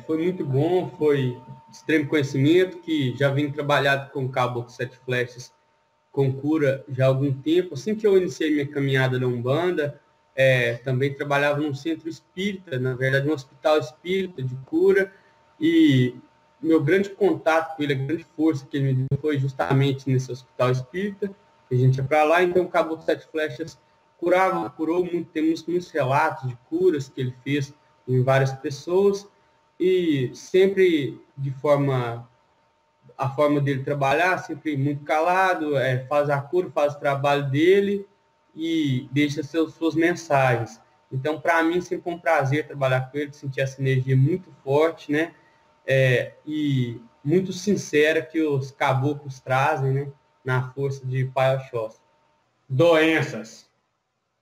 Foi muito bom, foi de extremo conhecimento, que já vim trabalhado com Caboclo Sete Flechas com cura já há algum tempo. Assim que eu iniciei minha caminhada na Umbanda, também trabalhava num centro espírita, na verdade, um hospital espírita de cura, e meu grande contato com ele, a grande força que ele me deu foi justamente nesse hospital espírita, que a gente ia para lá. Então o Caboclo Sete Flechas curou muito, temos muitos relatos de curas que ele fez em várias pessoas, e sempre a forma dele trabalhar, sempre muito calado, faz a cura, faz o trabalho dele e deixa suas mensagens. Então, para mim, sempre foi um prazer trabalhar com ele, sentir essa energia muito forte, né? E muito sincera que os caboclos trazem, né? Na força de Pai Oxóssi. Doenças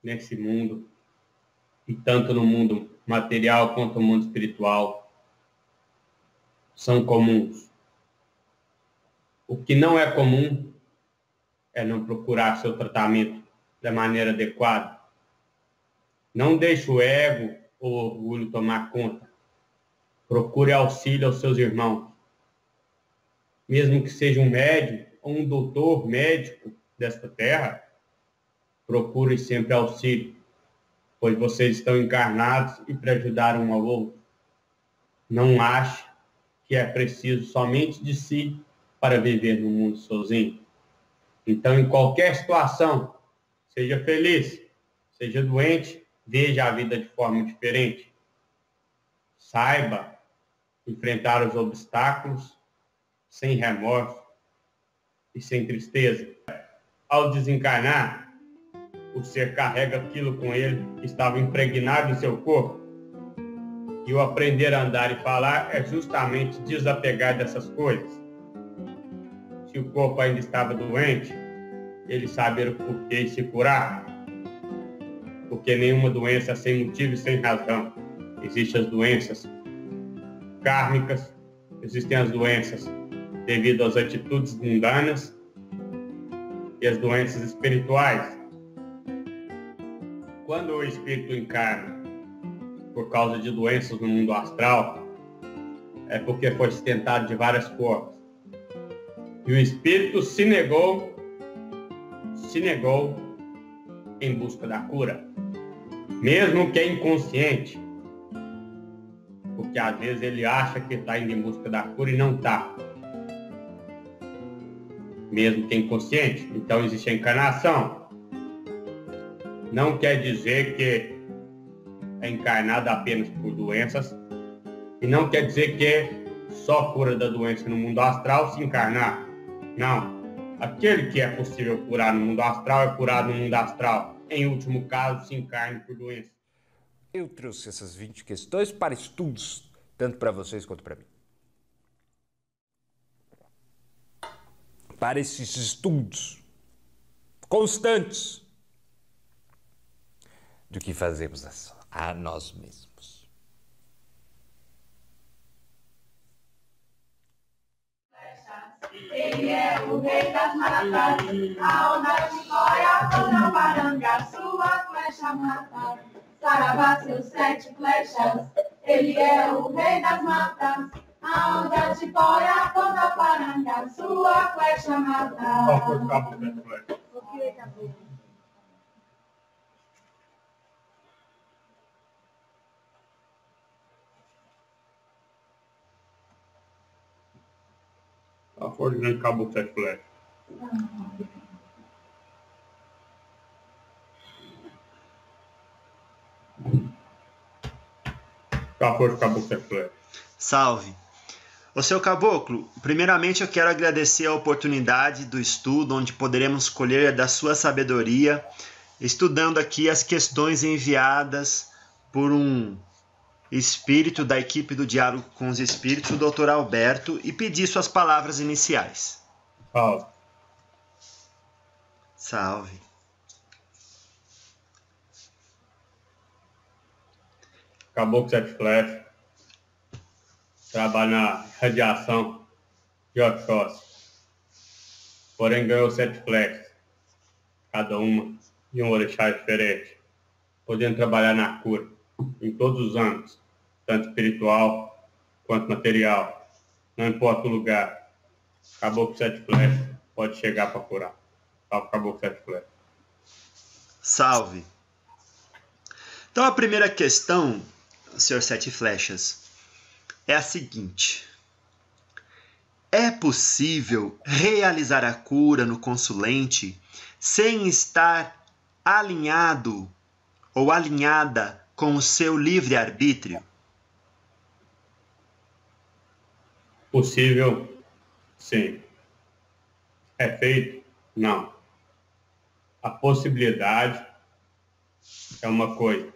nesse mundo, e tanto no mundo material quanto no mundo espiritual, são comuns. O que não é comum é não procurar seu tratamento da maneira adequada. Não deixe o ego ou o orgulho tomar conta. Procure auxílio aos seus irmãos. Mesmo que seja um médium ou um doutor médico desta terra, procure sempre auxílio, pois vocês estão encarnados e para ajudar um ao outro. Não ache que é preciso somente de si para viver no mundo sozinho. Então, em qualquer situação, seja feliz, seja doente, veja a vida de forma diferente. Saiba enfrentar os obstáculos sem remorso e sem tristeza. Ao desencarnar, o ser carrega aquilo com ele que estava impregnado em seu corpo. E o aprender a andar e falar é justamente desapegar dessas coisas. Se o corpo ainda estava doente, ele saber o porquê e se curar. Porque nenhuma doença é sem motivo e sem razão. Existem as doenças kármicas, existem as doenças devido às atitudes mundanas e as doenças espirituais. Quando o espírito encarna por causa de doenças no mundo astral, é porque foi tentado de várias formas. E o espírito se negou em busca da cura, mesmo que é inconsciente, porque às vezes ele acha que está indo em busca da cura e não está, mesmo que é inconsciente. Então existe a encarnação. Não quer dizer que é encarnado apenas por doenças, e não quer dizer que só cura da doença no mundo astral se encarnar. Não. Aquele que é possível curar no mundo astral é curado no mundo astral. Em último caso, se encarne por doença. Eu trouxe essas 20 questões para estudos, tanto para vocês quanto para mim. Para esses estudos constantes do que fazemos a nós mesmos. Ele é o rei das matas, a onda de Goiás, toda baranga, sua flecha mata. Saravá, seus 7 flechas, ele é o rei das matas, a onda de Goiás, toda baranga, sua flecha mata. Qual foi o cabo dessa flecha? Qual foi o grande cabo dessa flecha? Qual foi o cabo dessa flecha? Salve. Ô seu Caboclo, primeiramente eu quero agradecer a oportunidade do estudo, onde poderemos colher da sua sabedoria, estudando aqui as questões enviadas por um espírito da equipe do Diálogo com os Espíritos, o Dr. Alberto, e pedir suas palavras iniciais. Salve. Salve. Caboclo Sete Flechas. Trabalha na radiação de Oxóssi. Porém, ganhou 7 flechas, cada uma de um orixá diferente, podendo trabalhar na cura, em todos os âmbitos, tanto espiritual quanto material. Não importa o lugar. Caboclo 7 flechas pode chegar para curar. Salve, Caboclo 7 flechas. Salve. Então a primeira questão, senhor 7 flechas, é a seguinte: é possível realizar a cura no consulente sem estar alinhado ou alinhada com o seu livre-arbítrio? Possível, sim. É feito? Não. A possibilidade é uma coisa.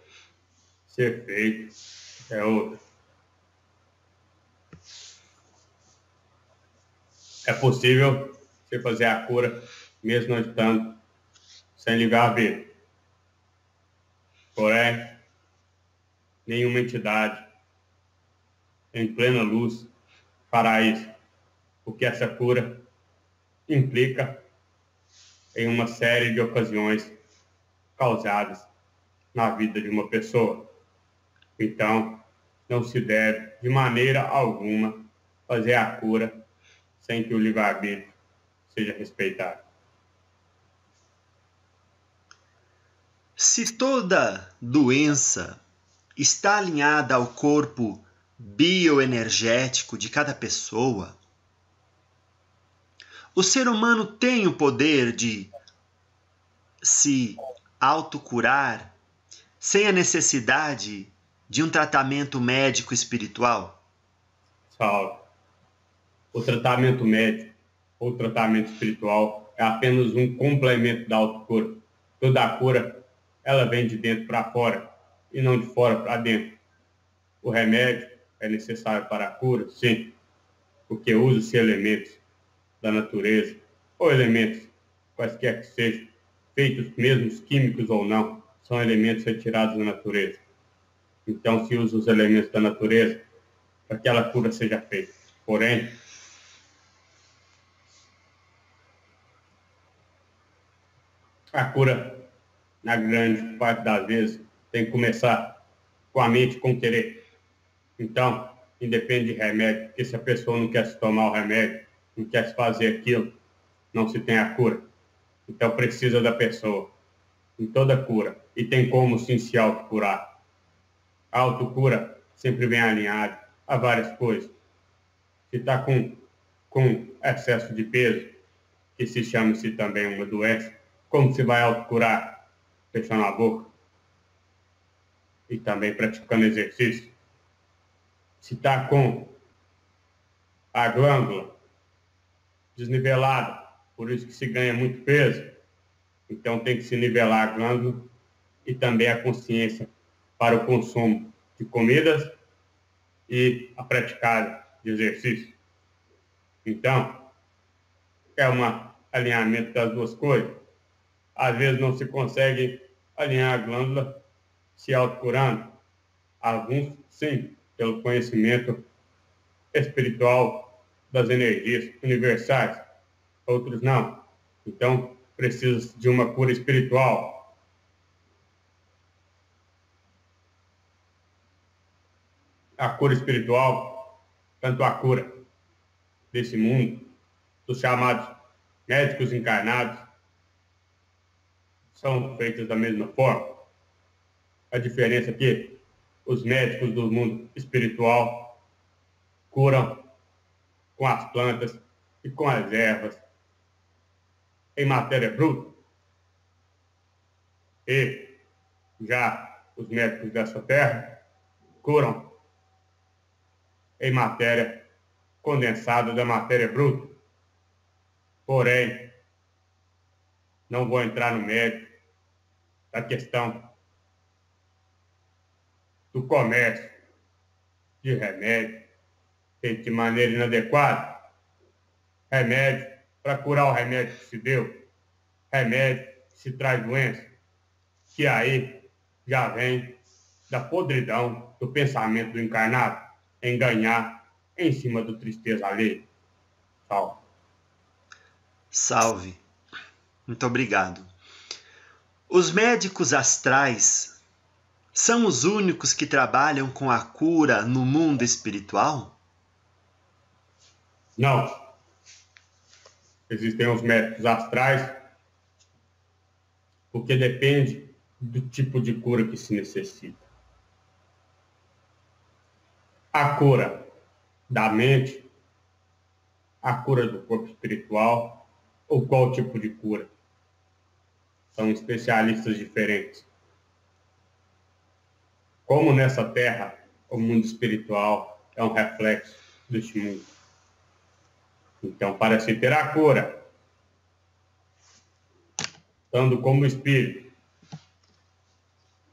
Ser feito é outra. É possível você fazer a cura mesmo não estando sem livre-arbítrio. Porém, nenhuma entidade em plena luz fará isso, porque essa cura implica em uma série de ocasiões causadas na vida de uma pessoa. Então, não se deve, de maneira alguma, fazer a cura sem que o livre-arbítrio seja respeitado. Se toda doença está alinhada ao corpo bioenergético de cada pessoa, o ser humano tem o poder de se autocurar sem a necessidade de um tratamento médico espiritual? Salve. O tratamento médico ou tratamento espiritual é apenas um complemento da autocura. Toda a cura, ela vem de dentro para fora e não de fora para dentro. O remédio é necessário para a cura, sim, porque usa-se elementos da natureza ou elementos quaisquer que sejam, feitos mesmos químicos ou não, são elementos retirados da natureza. Então se usa os elementos da natureza para que aquela cura seja feita. Porém, a cura, na grande parte das vezes, tem que começar com a mente, com o querer. Então, independe de remédio, porque se a pessoa não quer se tomar o remédio, não quer se fazer aquilo, não se tem a cura. Então, precisa da pessoa, em toda cura. E tem como sim se autocurar. A autocura sempre vem alinhada a várias coisas. Se está com excesso de peso, que se chama-se também uma doença, como se vai autocurar? Fechando a boca e também praticando exercício. Se está com a glândula desnivelada, por isso que se ganha muito peso, então tem que se nivelar a glândula e também a consciência para o consumo de comidas e a praticada de exercício. Então, é um alinhamento das duas coisas. Às vezes não se consegue alinhar a glândula se autocurando. Alguns, sim, pelo conhecimento espiritual das energias universais. Outros não. Então, precisa de uma cura espiritual. A cura espiritual, tanto a cura desse mundo, dos chamados médicos encarnados, são feitas da mesma forma. A diferença é que os médicos do mundo espiritual curam com as plantas e com as ervas em matéria bruta. E já os médicos dessa terra curam em matéria condensada da matéria bruta. Porém, não vou entrar no mérito da questão do comércio de remédio feito de maneira inadequada. Remédio para curar o remédio que se deu. Remédio que se traz doença. Que aí já vem da podridão do pensamento do encarnado em ganhar em cima do tristeza alheia. Salve. Salve. Muito obrigado. Os médicos astrais são os únicos que trabalham com a cura no mundo espiritual? Não. Existem os médicos astrais, porque depende do tipo de cura que se necessita. A cura da mente, a cura do corpo espiritual, ou qual tipo de cura? São especialistas diferentes. Como nessa terra, o mundo espiritual é um reflexo deste mundo. Então, para se ter a cura, estando como espírito,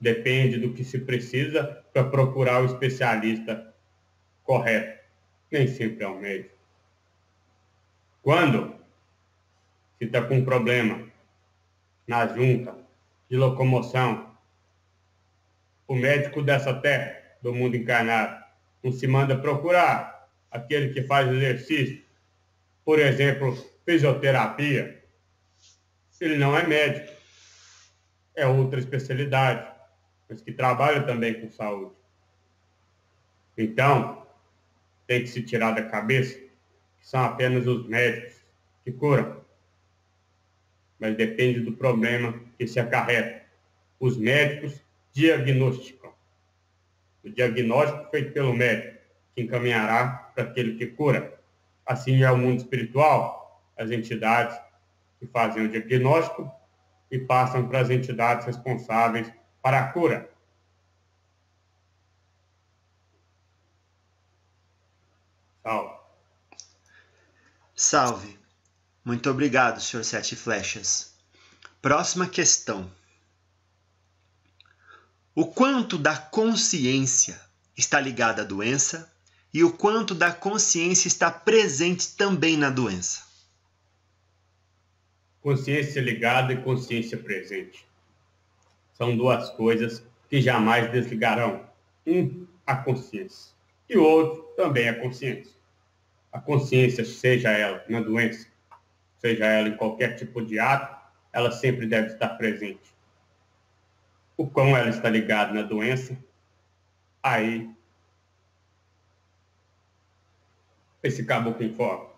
depende do que se precisa para procurar o especialista correto. Nem sempre é um médico. Quando se está com um problema na junta de locomoção, o médico dessa terra, do mundo encarnado, não se manda procurar aquele que faz exercício, por exemplo, fisioterapia. Ele não é médico, é outra especialidade, mas que trabalha também com saúde. Então, tem que se tirar da cabeça que são apenas os médicos que curam. Mas depende do problema que se acarreta. Os médicos diagnosticam. O diagnóstico feito pelo médico, que encaminhará para aquele que cura. Assim é o mundo espiritual, as entidades que fazem o diagnóstico e passam para as entidades responsáveis para a cura. Salve. Salve. Muito obrigado, Sr. Sete Flechas. Próxima questão. O quanto da consciência está ligada à doença e o quanto da consciência está presente também na doença? Consciência ligada e consciência presente. São duas coisas que jamais desligarão. A consciência. E o outro também a consciência. A consciência, seja ela na doença, seja ela em qualquer tipo de ato, ela sempre deve estar presente. O quão ela está ligada na doença, aí esse caboclo informa.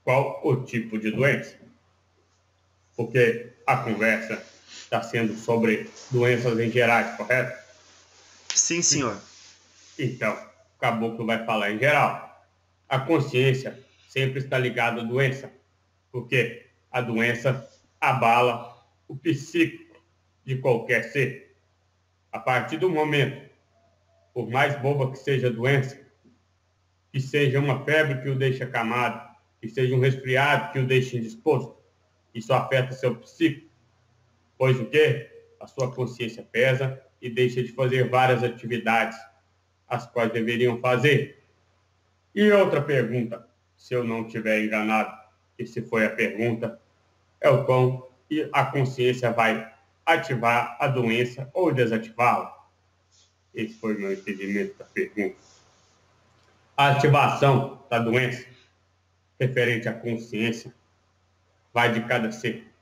Qual o tipo de doença? Porque a conversa está sendo sobre doenças em geral, correto? Sim, senhor. Então, o caboclo vai falar em geral. A consciência sempre está ligada à doença, porque a doença abala o psíquico de qualquer ser. A partir do momento, por mais boba que seja a doença, que seja uma febre que o deixa acamado, que seja um resfriado que o deixa indisposto, isso afeta seu psíquico, pois o quê? A sua consciência pesa e deixa de fazer várias atividades, as quais deveriam fazer. E outra pergunta, se eu não estiver enganado, e se foi a pergunta, é o quão a consciência vai ativar a doença ou desativá-la. Esse foi o meu entendimento da pergunta. A ativação da doença, referente à consciência, vai de cada ser.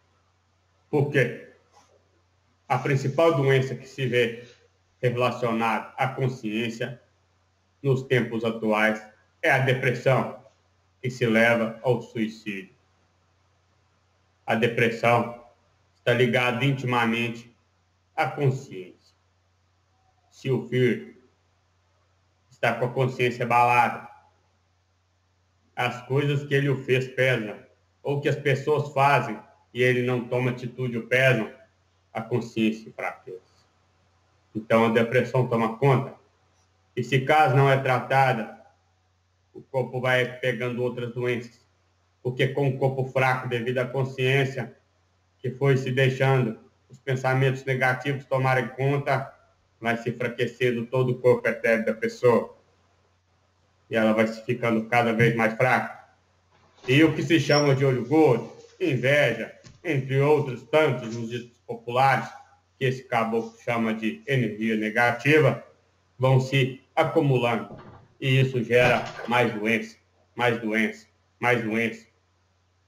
Por quê? A principal doença que se vê relacionada à consciência nos tempos atuais é a depressão, que se leva ao suicídio. A depressão está ligada intimamente à consciência. Se o filho está com a consciência abalada, as coisas que ele o fez pesam, ou que as pessoas fazem e ele não toma atitude o pesam, a consciência enfraquece. Então a depressão toma conta. E se caso não é tratada, o corpo vai pegando outras doenças. Porque com o corpo fraco devido à consciência, que foi se deixando os pensamentos negativos tomarem conta, vai se enfraquecendo todo o corpo etéreo da pessoa. E ela vai se ficando cada vez mais fraca. E o que se chama de olho gordo, inveja, entre outros tantos nos ditos populares, que esse caboclo chama de energia negativa, vão se acumulando. E isso gera mais doença, mais doença, mais doença.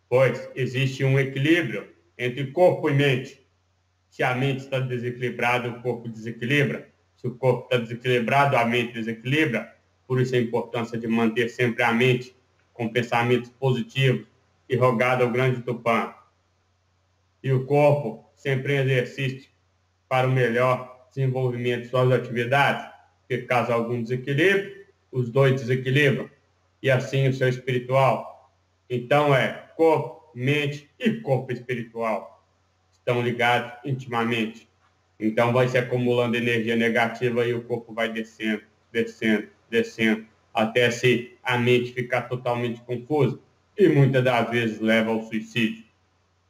Pois existe um equilíbrio entre corpo e mente. Se a mente está desequilibrada, o corpo desequilibra. Se o corpo está desequilibrado, a mente desequilibra. Por isso a importância de manter sempre a mente com pensamentos positivos e rogado ao grande Tupã. E o corpo sempre em exercício para o melhor desenvolvimento de suas atividades, porque caso algum desequilíbrio, os dois desequilibram, e assim o seu espiritual. Então corpo, mente e corpo espiritual estão ligados intimamente. Então vai se acumulando energia negativa e o corpo vai descendo, descendo, descendo, até se a mente ficar totalmente confusa e muitas das vezes leva ao suicídio.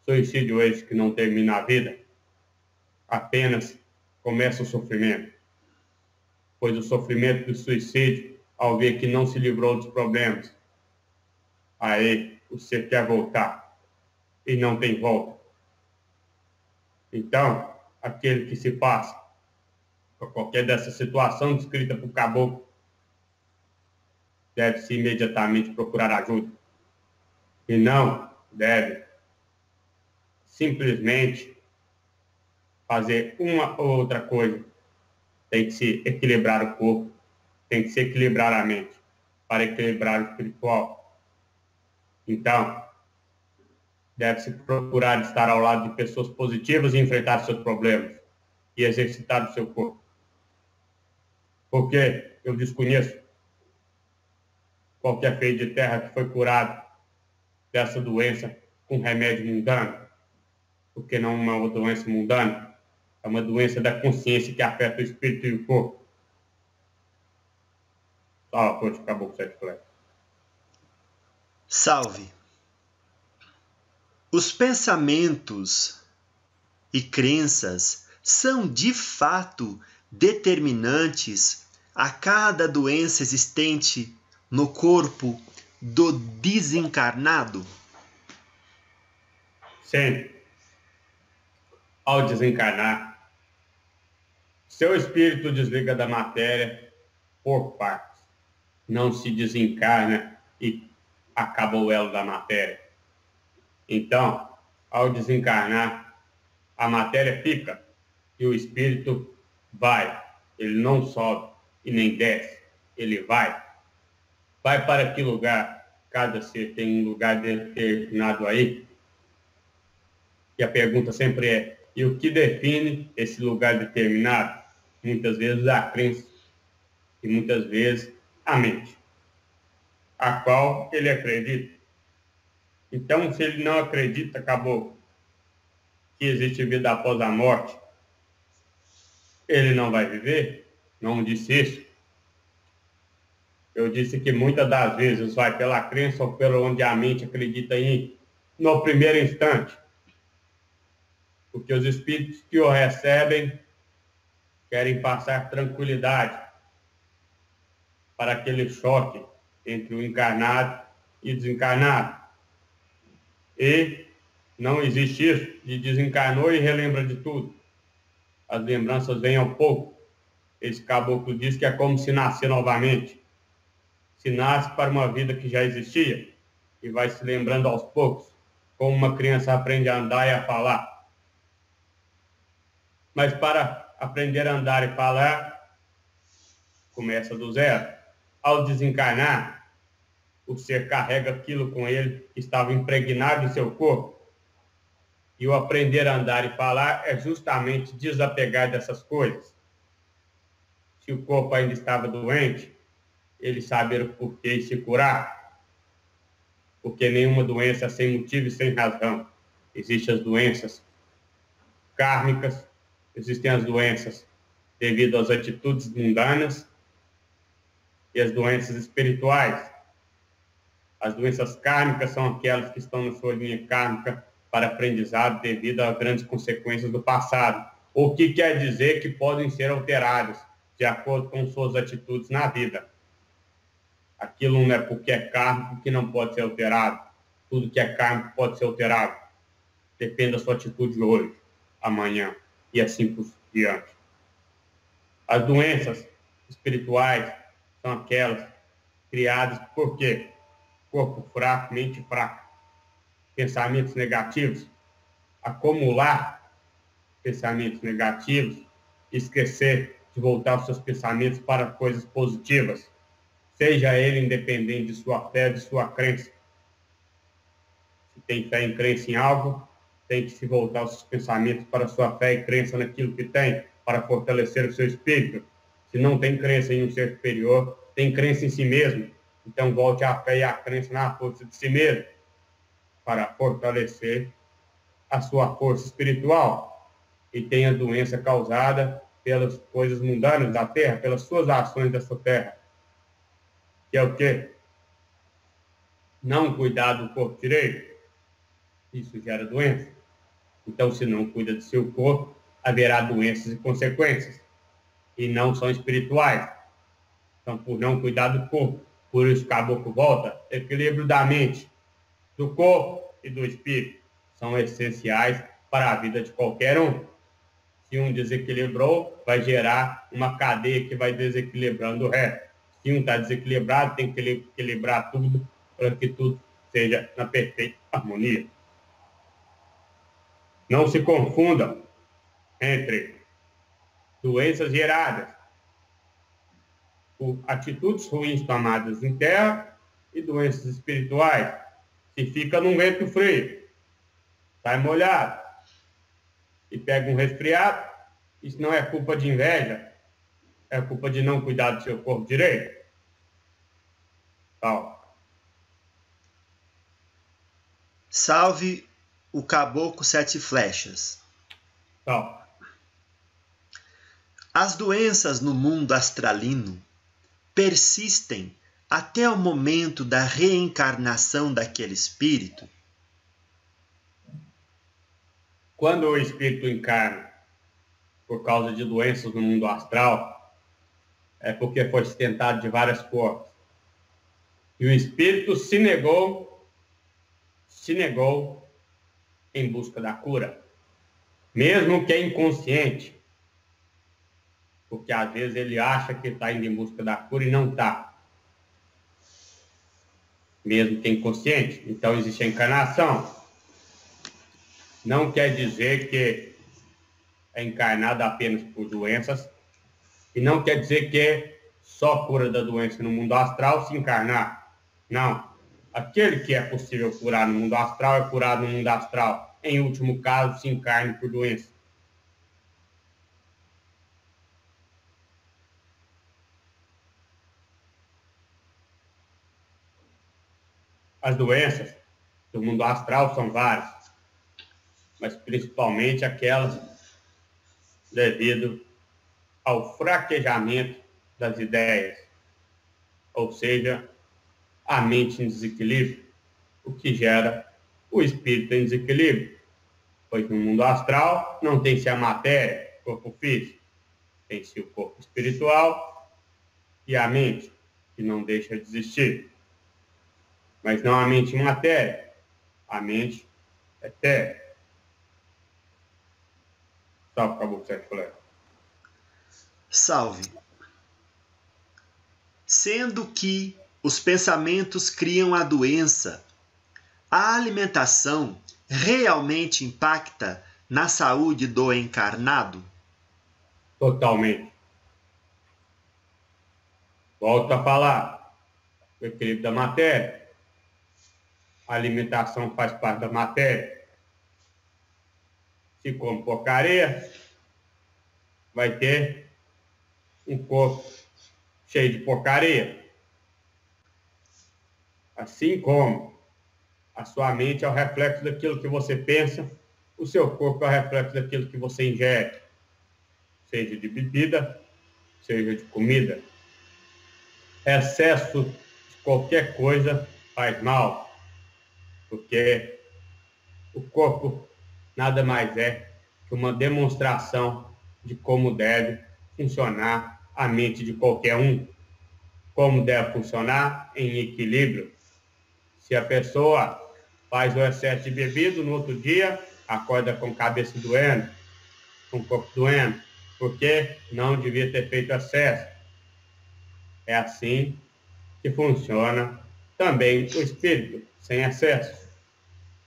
Suicídio esse que não termina a vida, apenas começa o sofrimento. Pois o sofrimento do suicídio, ao ver que não se livrou dos problemas, aí o ser quer voltar e não tem volta. Então, aquele que se passa por qualquer dessa situação descrita por caboclo deve-se imediatamente procurar ajuda. E não deve simplesmente fazer uma ou outra coisa. Tem que se equilibrar o corpo, tem que se equilibrar a mente para equilibrar o espiritual. Então, deve-se procurar estar ao lado de pessoas positivas e enfrentar seus problemas e exercitar o seu corpo. Porque eu desconheço qualquer feio de terra que foi curado dessa doença com remédio mundano, porque não é uma doença mundana, é uma doença da consciência que afeta o espírito e o corpo. Salve, poxa, acabou com 7 flechas. Salve. Os pensamentos e crenças são de fato determinantes a cada doença existente no corpo do desencarnado? Sim. Ao desencarnar, seu espírito desliga da matéria por partes. Não se desencarna e acaba o elo da matéria. Então, ao desencarnar, a matéria fica e o espírito vai. Ele não sobe e nem desce. Ele vai. Vai para que lugar? Cada ser tem um lugar determinado aí. E a pergunta sempre é: e o que define esse lugar determinado? Muitas vezes a crença e muitas vezes a mente, a qual ele acredita. Então, se ele não acredita, acabou, que existe vida após a morte, ele não vai viver? Não disse isso. Eu disse que muitas das vezes vai pela crença ou pelo onde a mente acredita em no primeiro instante. Porque os espíritos que o recebem querem passar tranquilidade para aquele choque entre o encarnado e o desencarnado. E não existe isso de desencarnou e relembra de tudo. As lembranças vêm ao pouco. Esse caboclo diz que é como se nascer novamente. Se nasce para uma vida que já existia e vai se lembrando aos poucos, como uma criança aprende a andar e a falar. Mas para aprender a andar e falar, começa do zero. Ao desencarnar, o ser carrega aquilo com ele que estava impregnado em seu corpo. E o aprender a andar e falar é justamente desapegar dessas coisas. Se o corpo ainda estava doente, ele saber o porquê e se curar. Porque nenhuma doença é sem motivo e sem razão. Existem as doenças kármicas, existem as doenças devido às atitudes mundanas e as doenças espirituais. As doenças kármicas são aquelas que estão na sua linha kármica para aprendizado devido a grandes consequências do passado, o que quer dizer que podem ser alteradas de acordo com suas atitudes na vida. Aquilo não é porque é kármico que não pode ser alterado. Tudo que é kármico pode ser alterado. Depende da sua atitude hoje, amanhã e assim por diante. As doenças espirituais são aquelas criadas por quê? Corpo fraco, mente fraca, pensamentos negativos, acumular pensamentos negativos, esquecer de voltar os seus pensamentos para coisas positivas, seja ele independente de sua fé, de sua crença. Se tem fé e crença em algo, tem que se voltar os seus pensamentos para a sua fé e crença naquilo que tem, para fortalecer o seu espírito. Se não tem crença em um ser superior, tem crença em si mesmo, então volte a fé e a crença na força de si mesmo, para fortalecer a sua força espiritual. E tem a doença causada pelas coisas mundanas da terra, pelas suas ações dessa terra. Que é o quê? Não cuidar do corpo direito. Isso gera doença. Então, se não cuida do seu corpo, haverá doenças e consequências. E não são espirituais. Então, por não cuidar do corpo, por isso o caboclo volta. Equilíbrio da mente, do corpo e do espírito são essenciais para a vida de qualquer um. Se um desequilibrou, vai gerar uma cadeia que vai desequilibrando o resto. Se um está desequilibrado, tem que equilibrar tudo para que tudo seja na perfeita harmonia. Não se confundam entre doenças geradas por atitudes ruins tomadas em terra e doenças espirituais. Se fica num vento frio, sai molhado e pega um resfriado, isso não é culpa de inveja, é culpa de não cuidar do seu corpo direito. Então, salve o caboclo 7 flechas. Então, as doenças no mundo astralino persistem até o momento da reencarnação daquele espírito? quando o espírito encarna por causa de doenças no mundo astral, é porque foi tentado de várias formas. E o espírito se negou em busca da cura, mesmo que é inconsciente, porque às vezes ele acha que está indo em busca da cura e não está, mesmo que é inconsciente. Então existe a encarnação. Não quer dizer que é encarnado apenas por doenças, e não quer dizer que só cura da doença no mundo astral se encarnar. Não. Aquele que é possível curar no mundo astral é curado no mundo astral. Em último caso, se encarne por doença. As doenças do mundo astral são várias, mas principalmente aquelas devido ao fraquejamento das ideias, ou seja, a mente em desequilíbrio, o que gera o espírito em desequilíbrio, pois no mundo astral não tem-se a matéria, corpo físico, tem-se o corpo espiritual e a mente, que não deixa de existir. Mas não a mente em matéria, a mente etérea. Salve, Caboclo 7 flechas. Salve. Sendo que os pensamentos criam a doença, a alimentação realmente impacta na saúde do encarnado? Totalmente. Volto a falar. O equilíbrio da matéria. A alimentação faz parte da matéria. Se come porcaria, vai ter um corpo cheio de porcaria. Assim como a sua mente é o reflexo daquilo que você pensa, o seu corpo é o reflexo daquilo que você ingere, seja de bebida, seja de comida. Excesso de qualquer coisa faz mal, porque o corpo nada mais é que uma demonstração de como deve funcionar a mente de qualquer um, como deve funcionar em equilíbrio. Se a pessoa faz o excesso de bebida, no outro dia acorda com a cabeça doendo, com o corpo doendo, porque não devia ter feito excesso. É assim que funciona também o espírito, sem excesso.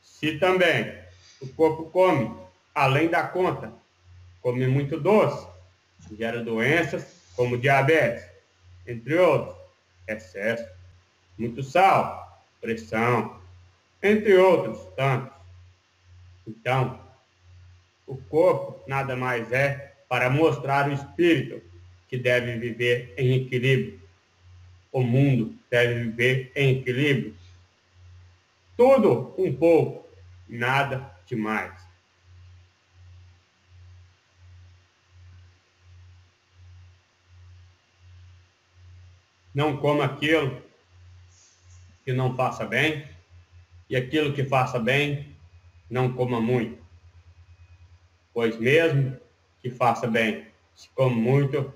Se também o corpo come além da conta, come muito doce, gera doenças como diabetes, entre outros. excesso, muito sal, pressão, entre outros tantos. Então, o corpo nada mais é para mostrar o espírito que deve viver em equilíbrio. O mundo deve viver em equilíbrio. Tudo um pouco, nada demais. Não coma aquilo que não faça bem, e aquilo que faça bem, não coma muito. Pois mesmo que faça bem, se come muito,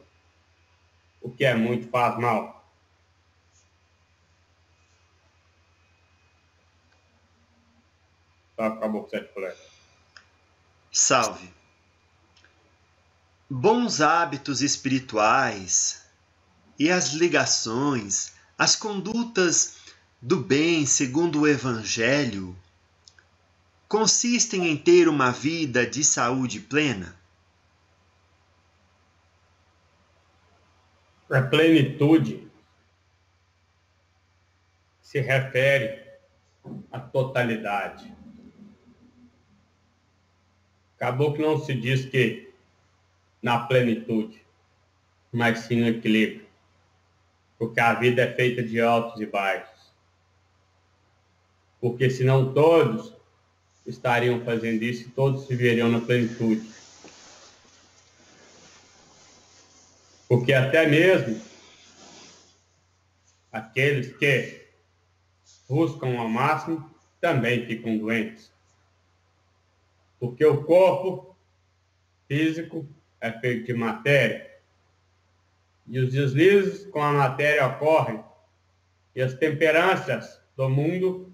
o que é muito faz mal. Tá, acabou com 7 flechas. Salve. Bons hábitos espirituais e as ligações, as condutas do bem segundo o Evangelho consistem em ter uma vida de saúde plena? A plenitude se refere à totalidade. Acabou que não se diz que na plenitude, mas sim no equilíbrio. Porque a vida é feita de altos e baixos. Porque senão todos estariam fazendo isso e todos viveriam na plenitude. Porque até mesmo aqueles que buscam ao máximo também ficam doentes. Porque o corpo físico é feito de matéria. E os deslizes com a matéria ocorrem. E as temperanças do mundo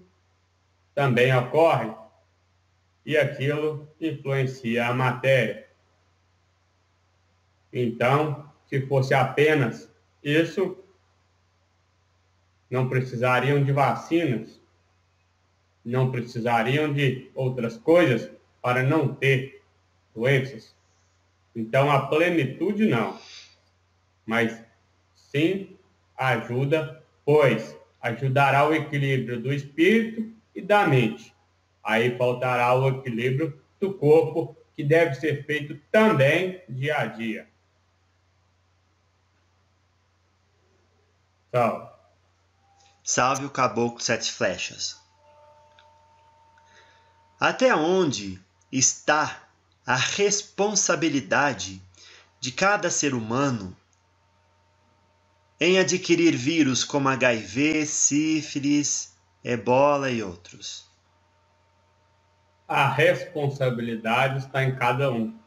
também ocorrem. E aquilo influencia a matéria. Então, se fosse apenas isso, não precisariam de vacinas, não precisariam de outras coisas para não ter doenças. Então, a plenitude não, mas sim ajuda, pois ajudará o equilíbrio do espírito e da mente. Aí faltará o equilíbrio do corpo, que deve ser feito também dia a dia. Salve. Salve o caboclo 7 flechas. Até onde está a responsabilidade de cada ser humano em adquirir vírus como HIV, sífilis, ebola e outros? A responsabilidade está em cada um.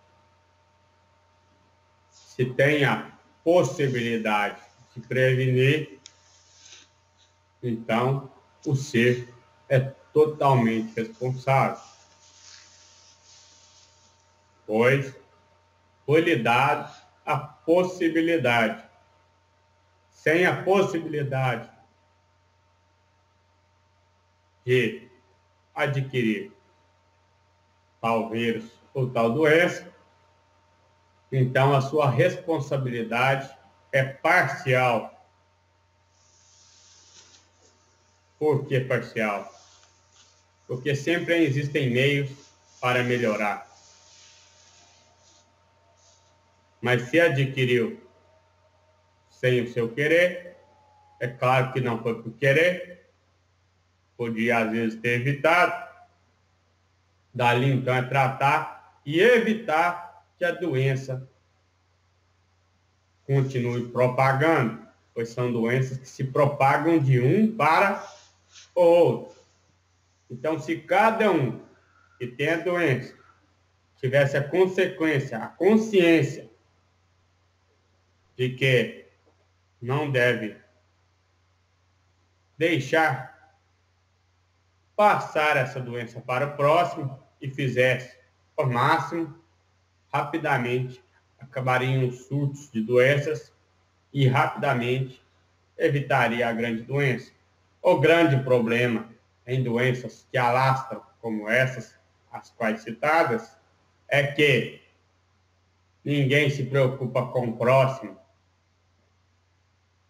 Se tem a possibilidade de prevenir, então o ser é totalmente responsável. Pois foi lhe dado a possibilidade. Sem a possibilidade de adquirir tal vírus ou tal doença, então a sua responsabilidade é parcial. Por que parcial? Porque sempre existem meios para melhorar. Mas se adquiriu sem o seu querer, é claro que não foi por querer, podia às vezes ter evitado. Dali então é tratar e evitar que a doença continue propagando, pois são doenças que se propagam de um para o outro. Então, se cada um que tem a doença tivesse a consequência, a consciência de que não deve deixar passar essa doença para o próximo e fizesse o máximo, rapidamente acabariam os surtos de doenças e rapidamente evitaria a grande doença. O grande problema em doenças que alastram, como essas, as quais citadas, é que ninguém se preocupa com o próximo.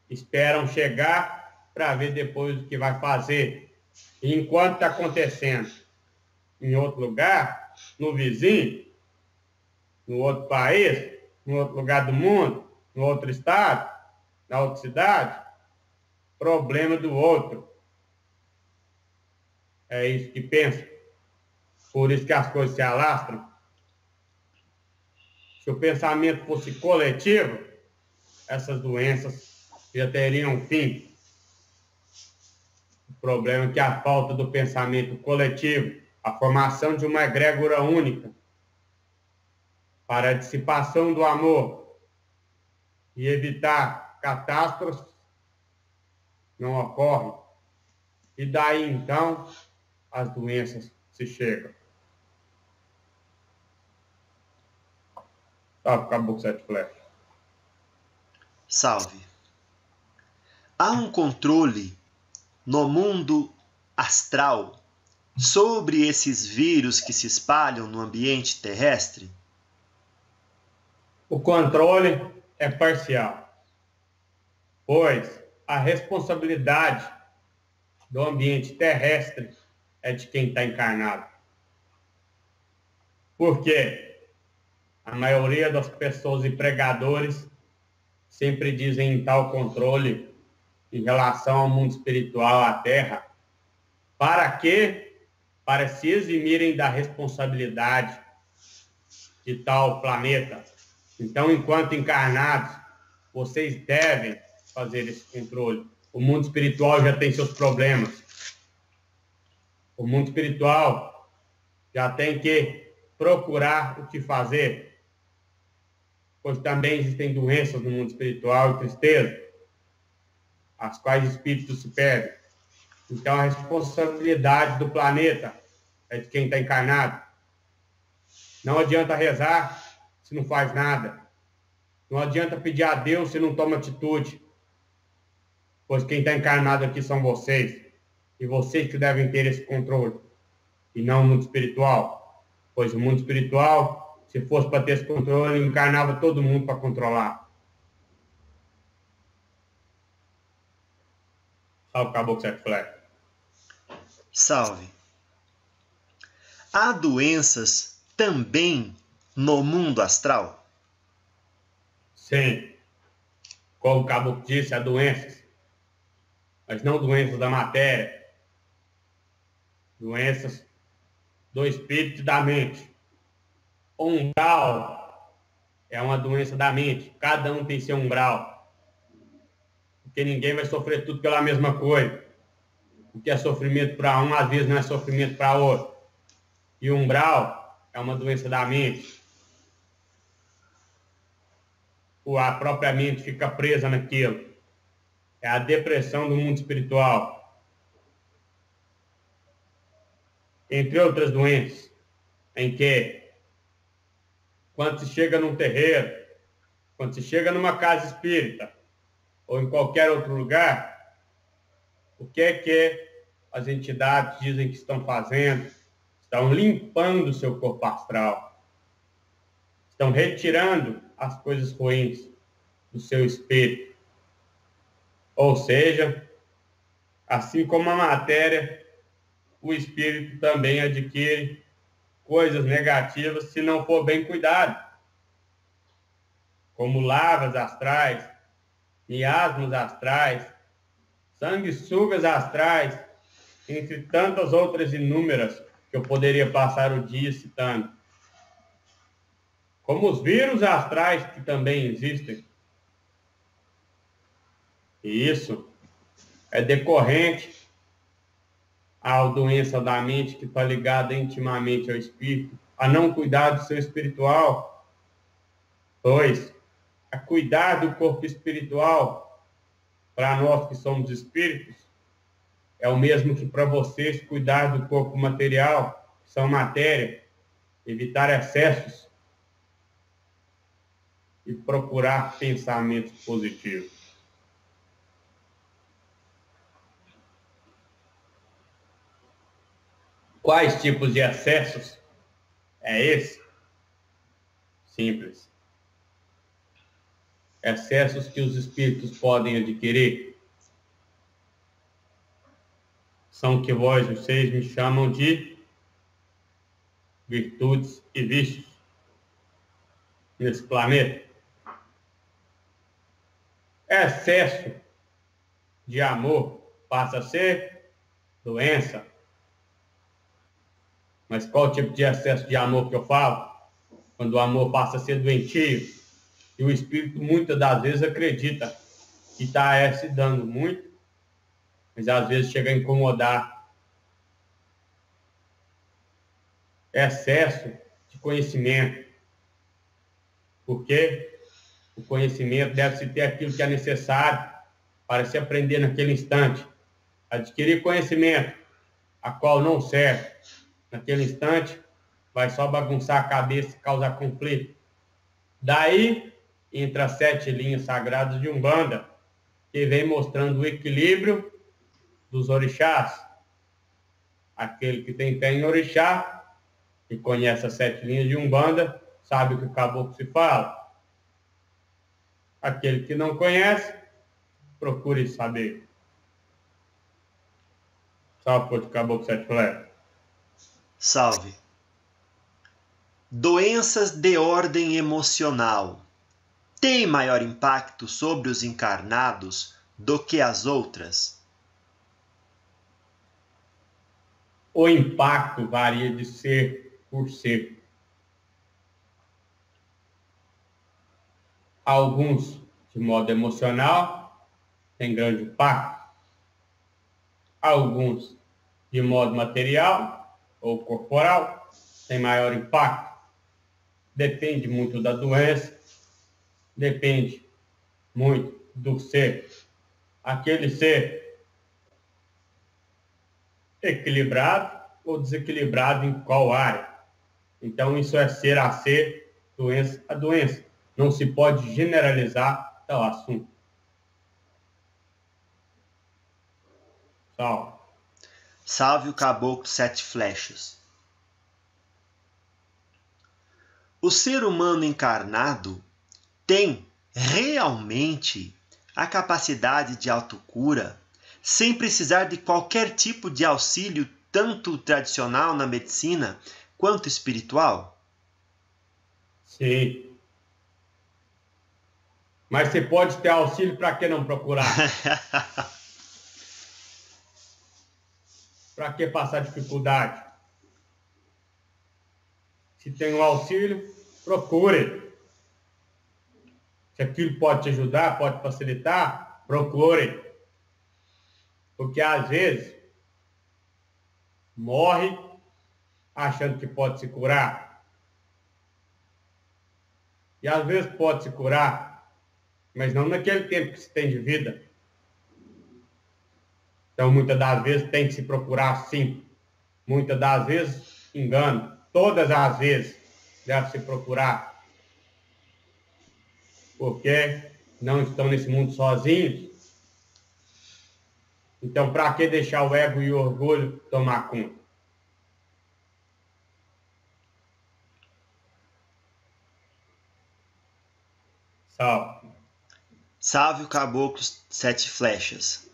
esperam chegar para ver depois o que vai fazer. E enquanto está acontecendo em outro lugar, no vizinho, no outro país, no outro lugar do mundo, no outro estado, na outra cidade, problema do outro. É isso que pensa. Por isso que as coisas se alastram. Se o pensamento fosse coletivo, essas doenças já teriam fim. O problema é que a falta do pensamento coletivo, a formação de uma egrégora única, para a dissipação do amor e evitar catástrofes, não ocorre. E daí, então, as doenças se chegam. Salve, Caboclo Sete Flechas. Salve. Há um controle no mundo astral sobre esses vírus que se espalham no ambiente terrestre? O controle é parcial, pois a responsabilidade do ambiente terrestre é de quem está encarnado. Por quê? A maioria das pessoas e pregadores sempre dizem tal controle em relação ao mundo espiritual, à Terra. Para quê? Para se eximirem da responsabilidade de tal planeta. Então, enquanto encarnados, vocês devem fazer esse controle. O mundo espiritual já tem seus problemas. O mundo espiritual já tem que procurar o que fazer, pois também existem doenças no mundo espiritual e tristeza, as quais espíritos se perdem. Então, a responsabilidade do planeta é de quem está encarnado. Não adianta rezar se não faz nada. Não adianta pedir a Deus se não toma atitude. Pois quem está encarnado aqui são vocês. E vocês que devem ter esse controle. E não o mundo espiritual. Pois o mundo espiritual, se fosse para ter esse controle, encarnava todo mundo para controlar. Salve, Caboclo Sete Flechas. Salve. Há doenças também no mundo astral? Sim. Como o Caboclo disse, há doenças. Mas não doenças da matéria. Doenças do espírito e da mente. Umbral é uma doença da mente. Cada um tem seu umbral. Porque ninguém vai sofrer tudo pela mesma coisa. O que é sofrimento para um, às vezes não é sofrimento para outro. E umbral é uma doença da mente. A própria mente fica presa naquilo. É a depressão do mundo espiritual. Entre outras doenças, em que, quando se chega num terreiro, quando se chega numa casa espírita, ou em qualquer outro lugar, o que é que as entidades dizem que estão fazendo? Estão limpando o seu corpo astral. Estão retirando as coisas ruins do seu espírito. Ou seja, assim como a matéria, o espírito também adquire coisas negativas se não for bem cuidado. Como lavas astrais, miasmas astrais, sanguessugas astrais, entre tantas outras inúmeras que eu poderia passar o dia citando. Como os vírus astrais que também existem. E isso é decorrente à doença da mente que está ligada intimamente ao espírito, a não cuidar do seu espiritual. Pois, a cuidar do corpo espiritual, para nós que somos espíritos, é o mesmo que para vocês cuidar do corpo material, que são matéria, evitar excessos e procurar pensamentos positivos. Quais tipos de excessos é esse? Simples. excessos que os espíritos podem adquirir são que vós, vocês, me chamam de virtudes e vícios nesse planeta. Excesso de amor passa a ser doença. Mas qual tipo de excesso de amor que eu falo? Quando o amor passa a ser doentio e o espírito muitas das vezes acredita que está se dando muito, mas às vezes chega a incomodar. Excesso de conhecimento. Porque o conhecimento deve-se ter aquilo que é necessário para se aprender naquele instante. Adquirir conhecimento, a qual não serve naquele instante, vai só bagunçar a cabeça e causar conflito. Daí, entra as 7 linhas sagradas de Umbanda, que vem mostrando o equilíbrio dos orixás. Aquele que tem fé em orixá e conhece as 7 linhas de Umbanda, sabe o que o caboclo se fala. Aquele que não conhece, procure saber. Salve, Porto Caboclo 7 Flechas. Salve. Doenças de ordem emocional têm maior impacto sobre os encarnados do que as outras? O impacto varia de ser por ser. Alguns, de modo emocional, têm grande impacto. Alguns, de modo material ou corporal, têm maior impacto. Depende muito da doença, depende muito do ser. Aquele ser equilibrado ou desequilibrado em qual área. Então, isso é ser a ser, doença a doença. Não se pode generalizar tal assunto. Salve. Salve o Caboclo 7 Flechas. O ser humano encarnado tem realmente a capacidade de autocura sem precisar de qualquer tipo de auxílio, tanto tradicional na medicina quanto espiritual? Sim. Mas você pode ter auxílio, para que não procurar? Para que passar dificuldade? Se tem um auxílio, procure. Se aquilo pode te ajudar, pode facilitar, procure. Porque às vezes morre achando que pode se curar. E às vezes pode se curar, mas não naquele tempo que se tem de vida. Então, muitas das vezes tem que se procurar sim. Muitas das vezes, engano. Todas as vezes deve se procurar. Porque não estão nesse mundo sozinhos. Então, para que deixar o ego e o orgulho tomar conta? Salve. Salve o Caboclo 7 Flechas.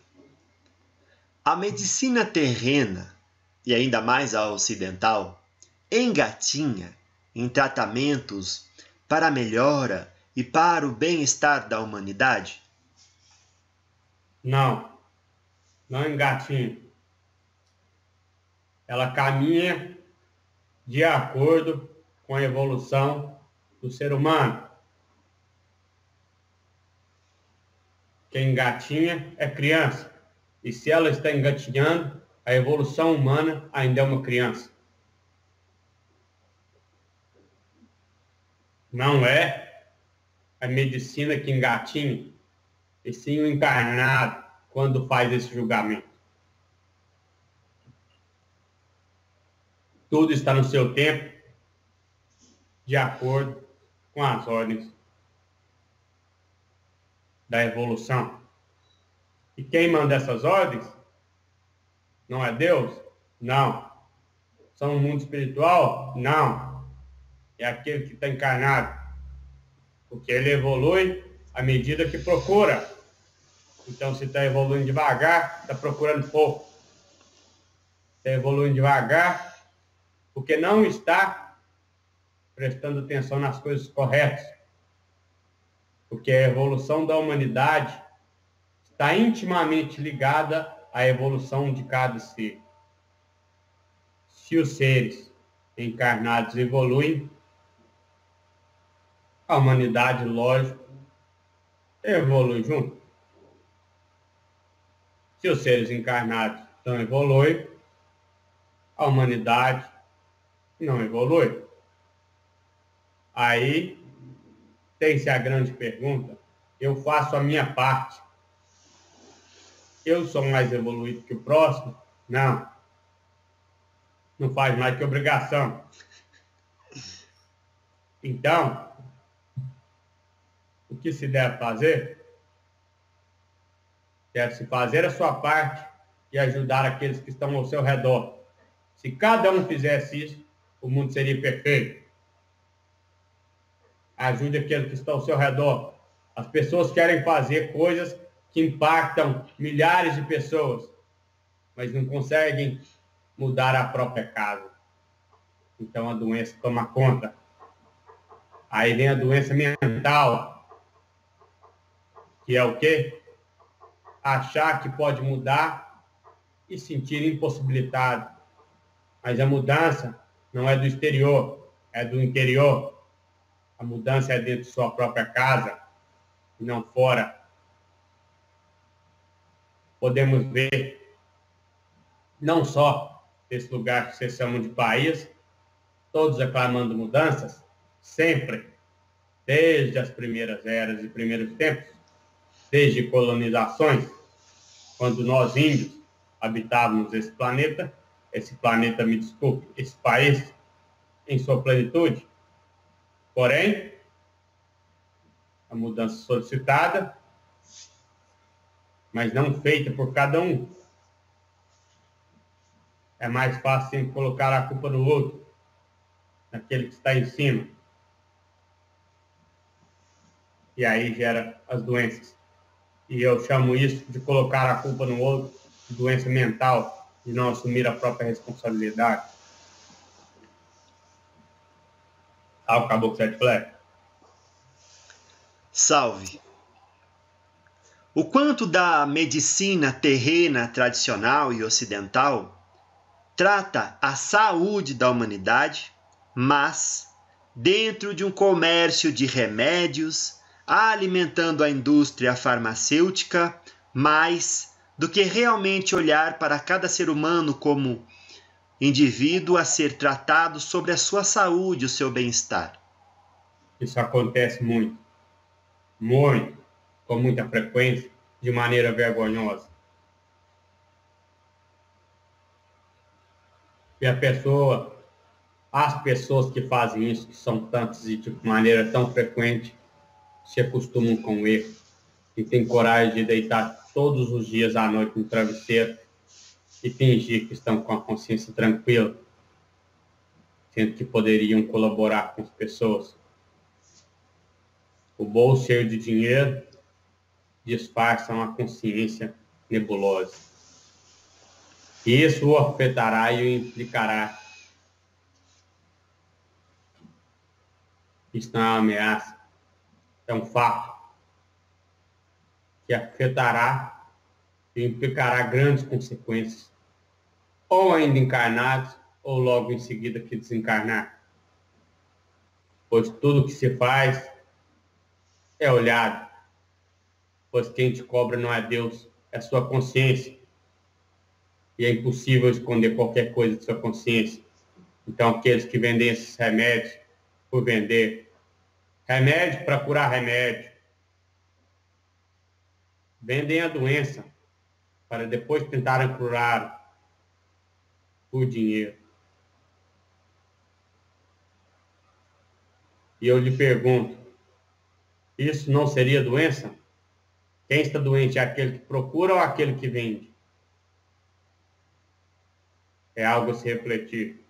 A medicina terrena, e ainda mais a ocidental, engatinha em tratamentos para a melhora e para o bem-estar da humanidade? Não engatinha. Ela caminha de acordo com a evolução do ser humano. Quem engatinha é criança. E se ela está engatinhando, a evolução humana ainda é uma criança. Não é a medicina que engatinha, e sim o encarnado quando faz esse julgamento. Tudo está no seu tempo, de acordo com as ordens da evolução. E quem manda essas ordens? Não é Deus? Não. São o mundo espiritual? Não. É aquele que está encarnado. Porque ele evolui à medida que procura. Então, se está evoluindo devagar, está procurando pouco. Está evoluindo devagar, porque não está prestando atenção nas coisas corretas. Porque a evolução da humanidade está intimamente ligada à evolução de cada ser. Se os seres encarnados evoluem, a humanidade, lógico, evolui junto. Se os seres encarnados não evoluem, a humanidade não evolui. Aí tem-se a grande pergunta: eu faço a minha parte, eu sou mais evoluído que o próximo? Não. Não faz mais que obrigação. Então, o que se deve fazer? Deve-se fazer a sua parte e ajudar aqueles que estão ao seu redor. Se cada um fizesse isso, o mundo seria perfeito. Ajude aqueles que estão ao seu redor. As pessoas querem fazer coisas que impactam milhares de pessoas, mas não conseguem mudar a própria casa. Então a doença toma conta. Aí vem a doença mental, que é o quê? Achar que pode mudar e sentir impossibilitado. Mas a mudança não é do exterior, é do interior. A mudança é dentro de sua própria casa e não fora. Podemos ver, não só esse lugar que vocês chamam de país, todos aclamando mudanças, sempre, desde as primeiras eras e primeiros tempos, desde colonizações, quando nós índios habitávamos esse planeta, me desculpe, esse país, em sua plenitude. Porém, a mudança solicitada, mas não feita por cada um. É mais fácil sempre colocar a culpa no outro, naquele que está em cima. E aí gera as doenças. E eu chamo isso de colocar a culpa no outro, de doença mental, de não assumir a própria responsabilidade. O Caboclo Sete Flechas. Salve. O quanto da medicina terrena tradicional e ocidental trata a saúde da humanidade, mas dentro de um comércio de remédios, alimentando a indústria farmacêutica, mais do que realmente olhar para cada ser humano como indivíduo a ser tratado sobre a sua saúde, o seu bem-estar. Isso acontece muito, com muita frequência, de maneira vergonhosa. E as pessoas que fazem isso, que são tantas e de maneira tão frequente, se acostumam com o erro e têm coragem de deitar todos os dias à noite no travesseiro e fingir que estão com a consciência tranquila, sendo que poderiam colaborar com as pessoas. O bolso cheio de dinheiro disfarçam a consciência nebulosa. Isso o afetará e o implicará. Isso não é uma ameaça, é um fato que afetará e implicará grandes consequências, ou ainda encarnados, ou logo em seguida que desencarnar. Pois tudo que se faz é olhado, pois quem te cobra não é Deus, é sua consciência. E é impossível esconder qualquer coisa de sua consciência. Então, aqueles que vendem esses remédios por vender remédio para curar remédio, vendem a doença para depois tentarem curar por dinheiro. E eu lhe pergunto, isso não seria doença? Quem está doente é aquele que procura ou aquele que vende? É algo a se refletir.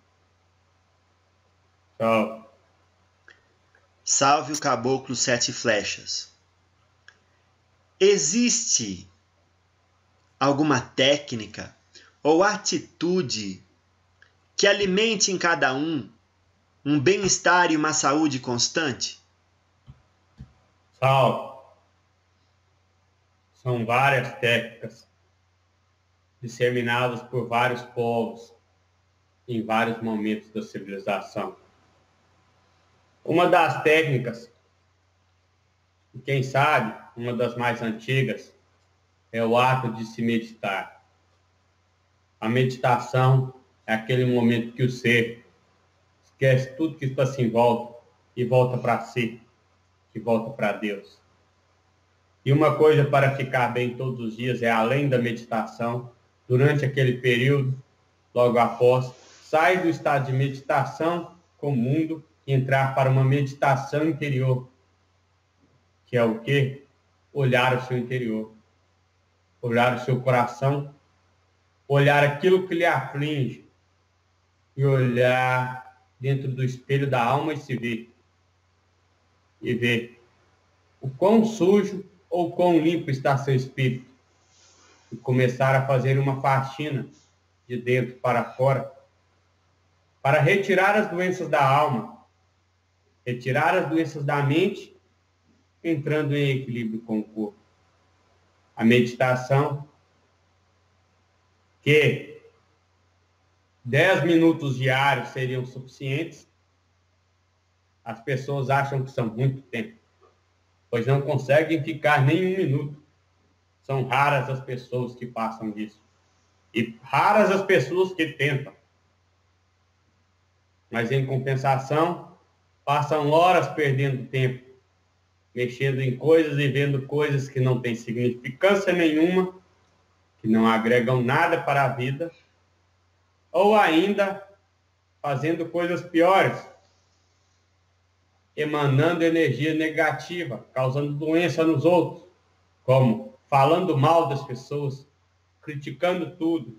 Tchau. Salve o Caboclo Sete Flechas. existe alguma técnica ou atitude que alimente em cada um bem-estar e uma saúde constante? Saulo, são várias técnicas disseminadas por vários povos em vários momentos da civilização. Uma das técnicas, e quem sabe, uma das mais antigas, é o ato de se meditar. A meditação é aquele momento que o ser esquece tudo que está assim em volta e volta para si, que volta para Deus. E uma coisa para ficar bem todos os dias é, além da meditação, durante aquele período, logo após, sai do estado de meditação com o mundo e entrar para uma meditação interior, que é o quê? Olhar o seu interior, olhar o seu coração, olhar aquilo que lhe aflige e olhar dentro do espelho da alma e se ver. E ver o quão sujo ou quão limpo está seu espírito. E começar a fazer uma faxina de dentro para fora, para retirar as doenças da alma, retirar as doenças da mente, entrando em equilíbrio com o corpo. A meditação, que 10 minutos diários seriam suficientes, as pessoas acham que são muito tempo, pois não conseguem ficar nem um minuto. São raras as pessoas que passam disso. E raras as pessoas que tentam. Mas, em compensação, passam horas perdendo tempo, mexendo em coisas e vendo coisas que não têm significância nenhuma, que não agregam nada para a vida, ou ainda fazendo coisas piores, emanando energia negativa, causando doença nos outros, como falando mal das pessoas, criticando tudo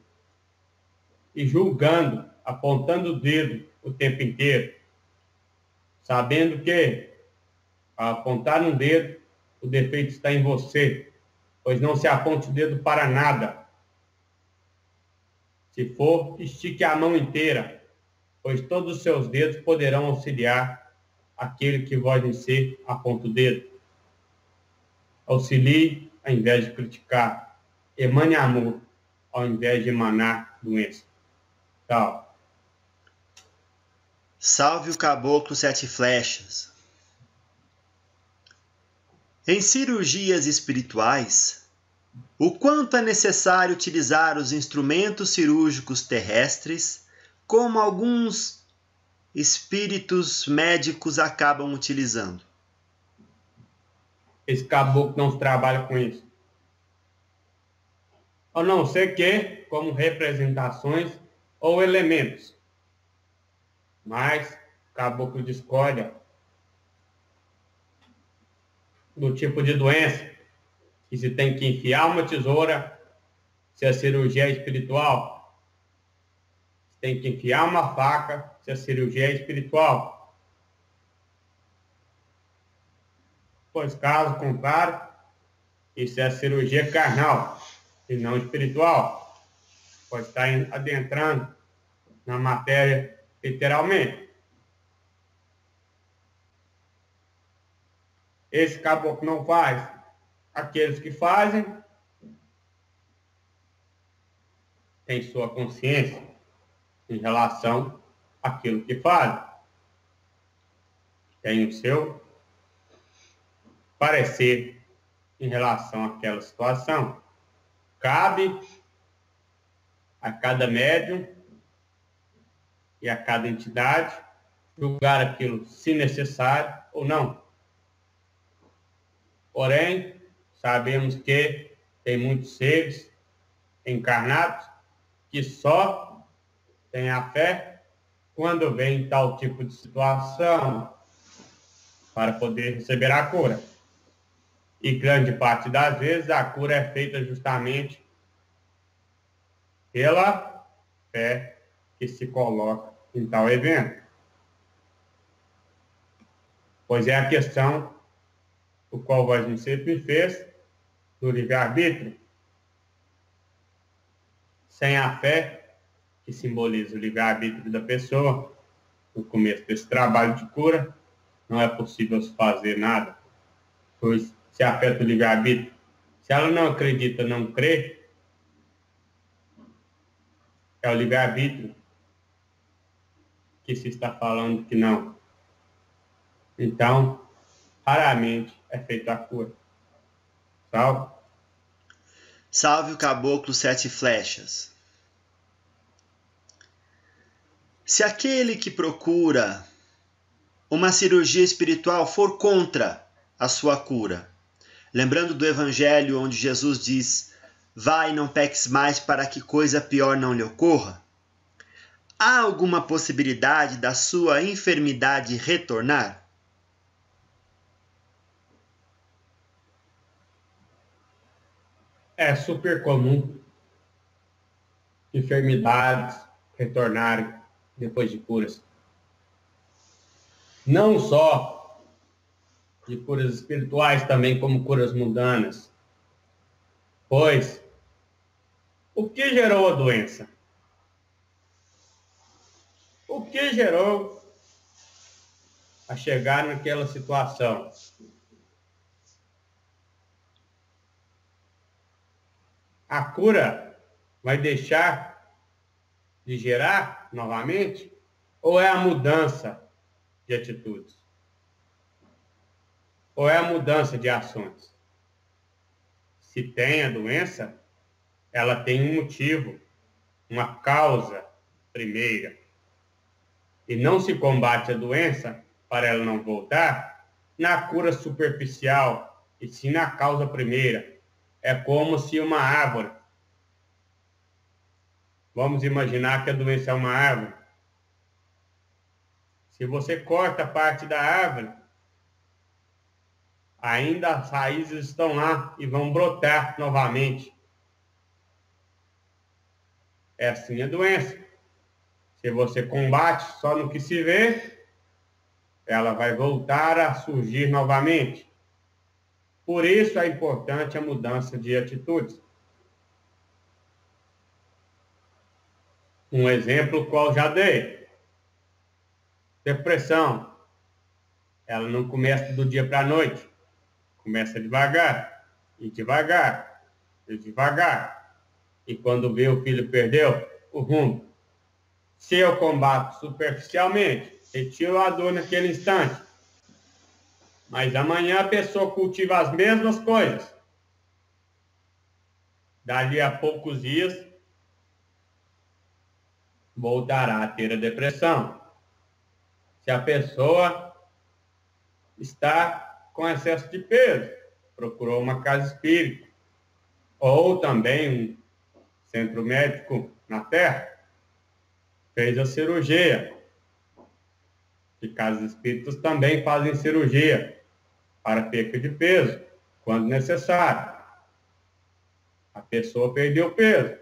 e julgando, apontando o dedo o tempo inteiro, sabendo que, ao apontar um dedo, o defeito está em você, pois não se aponte o dedo para nada. Se for, estique a mão inteira, pois todos os seus dedos poderão auxiliar aquele que vós em si aponta o dedo. Auxilie ao invés de criticar. Emane amor ao invés de emanar doença. Tchau. Salve o caboclo 7 flechas. Em cirurgias espirituais, o quanto é necessário utilizar os instrumentos cirúrgicos terrestres, como alguns espíritos médicos acabam utilizando? Esse caboclo não trabalha com isso. A não ser que, como representações ou elementos. Mas, caboclo discorda do tipo de doença, que se tem que enfiar uma tesoura, se a cirurgia é espiritual. Se tem que enfiar uma faca, se a cirurgia é espiritual. Pois, caso contrário, isso é a cirurgia carnal e não espiritual, pois está adentrando na matéria literalmente. Esse caboclo não faz. Aqueles que fazem têm sua consciência em relação àquilo que fazem. Tem o seu parecer em relação àquela situação. Cabe a cada médium e a cada entidade julgar aquilo se necessário ou não. Porém, sabemos que tem muitos seres encarnados que só têm a fé quando vem tal tipo de situação para poder receber a cura. E grande parte das vezes a cura é feita justamente pela fé que se coloca em tal evento. Pois é a questão o qual vós sempre fez do livre-arbítrio, sem a fé, que simboliza o livre-arbítrio da pessoa, no começo desse trabalho de cura, não é possível se fazer nada, pois se afeta o livre-arbítrio. Se ela não acredita, não crê, é o livre-arbítrio que se está falando que não. Então, raramente é feita a cura. Salve. Salve o caboclo 7 flechas. Se aquele que procura uma cirurgia espiritual for contra a sua cura, lembrando do evangelho onde Jesus diz: vai e não peques mais para que coisa pior não lhe ocorra, há alguma possibilidade da sua enfermidade retornar? É super comum enfermidades retornarem depois de curas. Não só de curas espirituais, também como curas mundanas. Pois, o que gerou a doença? O que gerou a chegar naquela situação? A cura vai deixar de gerar novamente? Ou é a mudança de atitudes? Ou é a mudança de ações? Se tem a doença, ela tem um motivo, uma causa primeira. E não se combate a doença para ela não voltar na cura superficial, e sim na causa primeira. É como se uma árvore. Vamos imaginar que a doença é uma árvore. Se você corta parte da árvore, ainda as raízes estão lá e vão brotar novamente. É assim a doença. Se você combate só no que se vê, ela vai voltar a surgir novamente. Por isso é importante a mudança de atitudes. Um exemplo qual já dei. Depressão. Ela não começa do dia para a noite. Começa devagar, e devagar, e devagar. E quando vê o filho perdeu o rumo. Se eu combato superficialmente, retiro a dor naquele instante. Mas amanhã a pessoa cultiva as mesmas coisas. Dali a poucos dias, voltará a ter a depressão. Se a pessoa está com excesso de peso, procurou uma casa espírita, ou também um centro médico na Terra, fez a cirurgia. E casas espíritas também fazem cirurgia para perca de peso, quando necessário. A pessoa perdeu peso,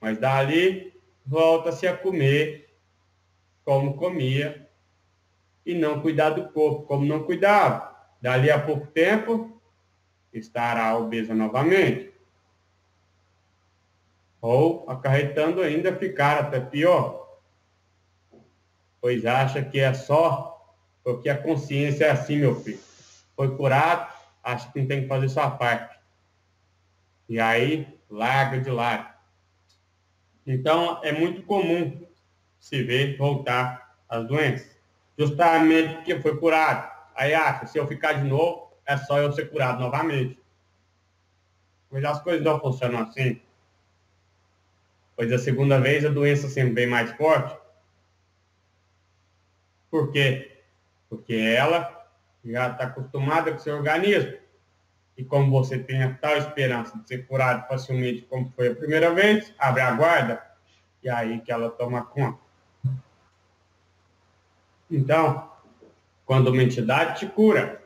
mas dali volta-se a comer como comia e não cuidar do corpo como não cuidava. Dali a pouco tempo, estará obesa novamente. Ou acarretando ainda ficar até pior. Pois acha que é só porque a consciência é assim, meu filho. Foi curado, acha que não tem que fazer sua parte. E aí, larga de lado. Então, é muito comum se ver voltar as doenças. Justamente porque foi curado. Aí acha, se eu ficar de novo, é só eu ser curado novamente. Mas as coisas não funcionam assim. Pois a segunda vez a doença sempre vem mais forte. Por quê? Porque ela já está acostumada com o seu organismo. E como você tem a tal esperança de ser curado facilmente como foi a primeira vez, abre a guarda e é aí que ela toma conta. Então, quando uma entidade te cura,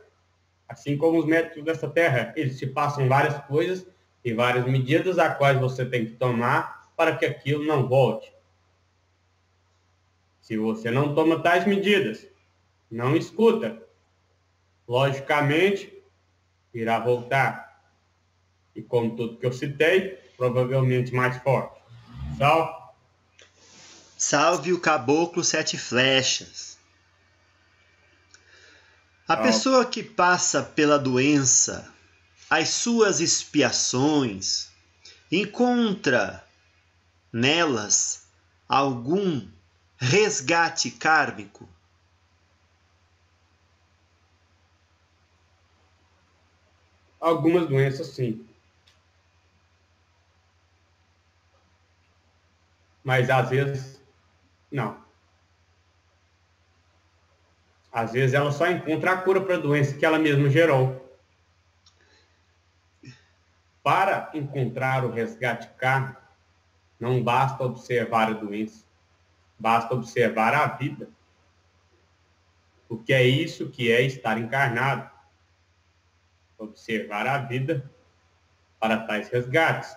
assim como os médicos dessa terra, eles te passam várias coisas e várias medidas a quais você tem que tomar para que aquilo não volte. Se você não toma tais medidas, não escuta, logicamente, irá voltar. E como tudo que eu citei, provavelmente mais forte. Salve. Salve o caboclo 7 flechas. A pessoa que passa pela doença, as suas expiações, encontra nelas algum resgate kármico? Algumas doenças, sim. Mas às vezes, não. Às vezes ela só encontra a cura para a doença que ela mesma gerou. Para encontrar o resgate kármico, não basta observar a doença, basta observar a vida. Porque é isso que é estar encarnado. Observar a vida para tais resgates.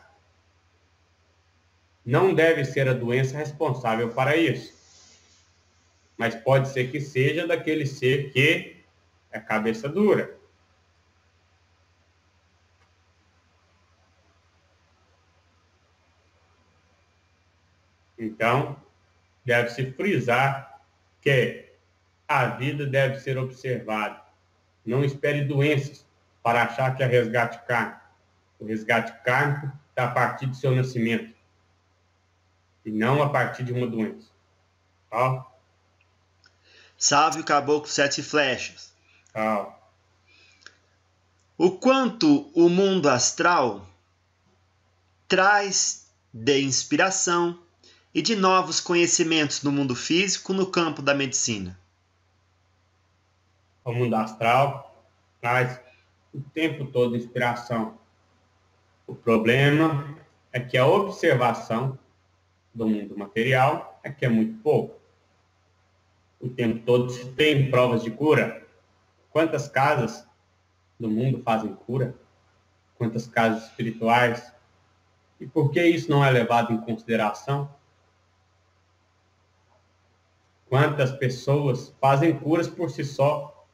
Não deve ser a doença responsável para isso. Mas pode ser que seja daquele ser que é cabeça dura. Então, deve-se frisar que a vida deve ser observada. Não espere doenças para achar que é resgate kármico. O resgate kármico está a partir do seu nascimento e não a partir de uma doença. Tá? Salve o caboclo 7 flechas. Tá. O quanto o mundo astral traz de inspiração e de novos conhecimentos no mundo físico no campo da medicina. O mundo astral traz o tempo todo inspiração. O problema é que a observação do mundo material é que é muito pouco. O tempo todo se tem provas de cura. Quantas casas do mundo fazem cura? Quantas casas espirituais? E por que isso não é levado em consideração? Quantas pessoas fazem curas por si só?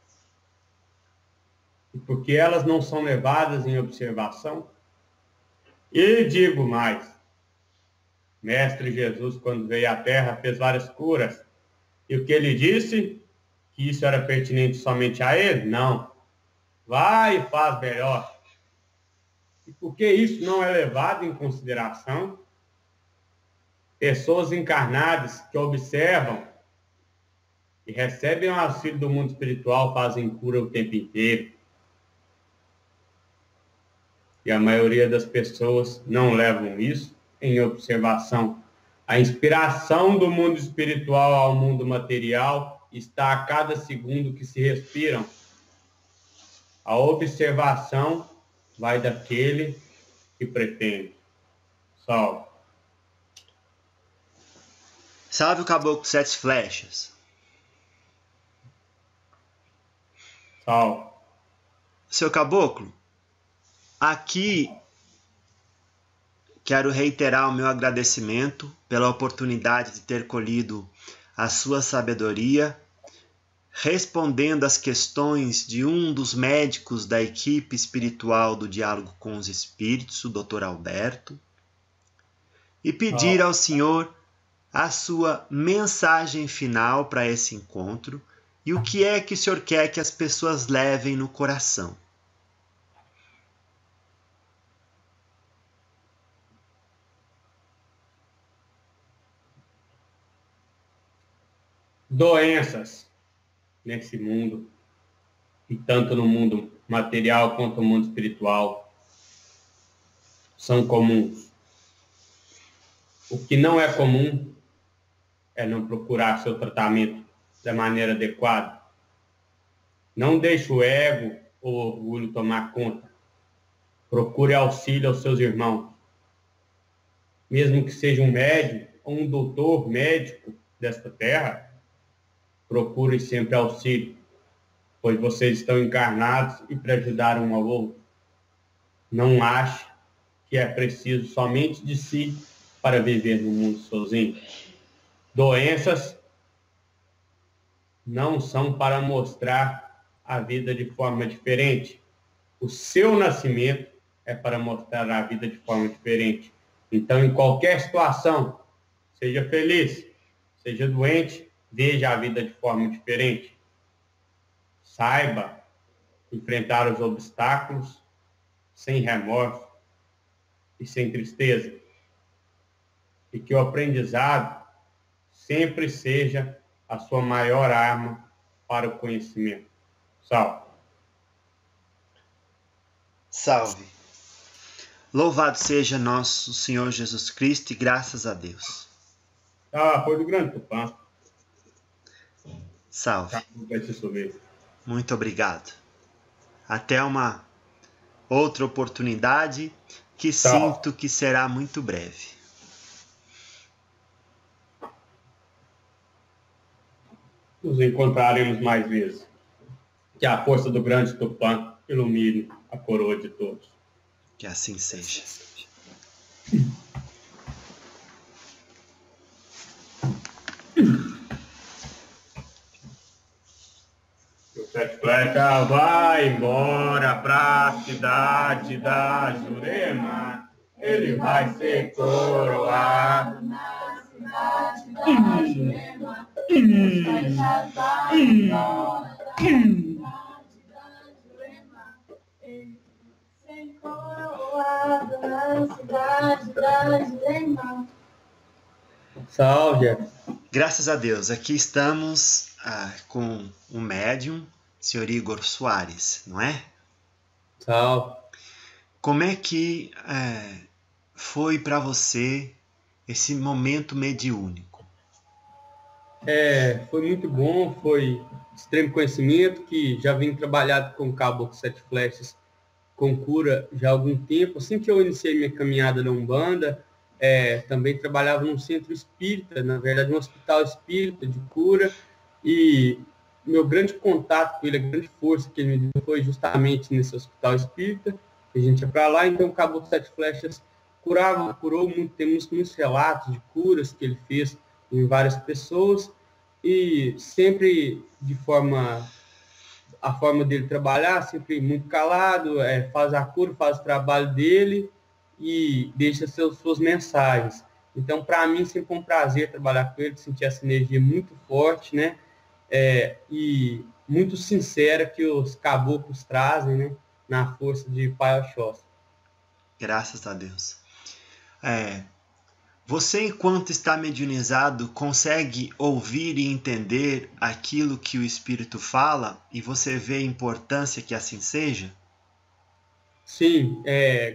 E por que elas não são levadas em observação? E digo mais, Mestre Jesus, quando veio à Terra, fez várias curas. E o que ele disse? Que isso era pertinente somente a ele? Não. Vai e faz melhor. E por que isso não é levado em consideração? Pessoas encarnadas que observam e recebem o auxílio do mundo espiritual fazem cura o tempo inteiro. E a maioria das pessoas não levam isso em observação. A inspiração do mundo espiritual ao mundo material está a cada segundo que se respiram. A observação vai daquele que pretende. Salve. Salve o caboclo 7 flechas. Salve. Seu caboclo, aqui quero reiterar o meu agradecimento pela oportunidade de ter colhido a sua sabedoria, respondendo às questões de um dos médicos da equipe espiritual do Diálogo com os Espíritos, o Dr. Alberto, e pedir ao senhor a sua mensagem final para esse encontro e o que é que o senhor quer que as pessoas levem no coração. Doenças nesse mundo, e tanto no mundo material quanto no mundo espiritual, são comuns. O que não é comum é não procurar seu tratamento da maneira adequada. Não deixe o ego ou o orgulho tomar conta. Procure auxílio aos seus irmãos. Mesmo que seja um médico ou um doutor médico desta terra, procure sempre auxílio, pois vocês estão encarnados e para ajudar um ao outro. Não ache que é preciso somente de si para viver no mundo sozinho. Doenças não são para mostrar a vida de forma diferente. O seu nascimento é para mostrar a vida de forma diferente. Então, em qualquer situação, seja feliz, seja doente, veja a vida de forma diferente. Saiba enfrentar os obstáculos sem remorso e sem tristeza. E que o aprendizado sempre seja a sua maior arma para o conhecimento. Salve. Salve. Louvado seja nosso Senhor Jesus Cristo e graças a Deus. Foi do Grande Tupã. Salve. Vai se subir. Muito obrigado. Até uma outra oportunidade que sinto que será muito breve. Nos encontraremos mais vezes. Que a força do Grande Tupã ilumine a coroa de todos. Que assim seja. O Sete Flechas vai embora pra cidade da Jurema. Ele vai ser coroado Na cidade da Jurema. Os flechas vai embora da cidade da Jurema. Ele vai ser coroado na cidade da Jurema. Salve. Graças a Deus, aqui estamos com o médium, senhor Igor Soares, não é? Salve. Como é que foi para você esse momento mediúnico? Foi muito bom, foi extremo conhecimento, que já vim trabalhado com o Caboclo Sete Flechas com cura já há algum tempo. Assim que eu iniciei minha caminhada na Umbanda, também trabalhava num centro espírita, na verdade um hospital espírita de cura, e meu grande contato com ele, a grande força que ele me deu foi justamente nesse hospital espírita. A gente ia para lá, então o Caboclo Sete Flechas curou muito, temos muitos relatos de curas que ele fez em várias pessoas, e sempre a forma dele trabalhar, sempre muito calado, faz a cura, faz o trabalho dele e deixa suas mensagens. Então, para mim, sempre um prazer trabalhar com ele, sentir essa energia muito forte, né? E muito sincera que os caboclos trazem, né? Na força de Pai Oxóssi. Graças a Deus. Você, enquanto está mediunizado, consegue ouvir e entender aquilo que o Espírito fala e você vê a importância que assim seja? Sim,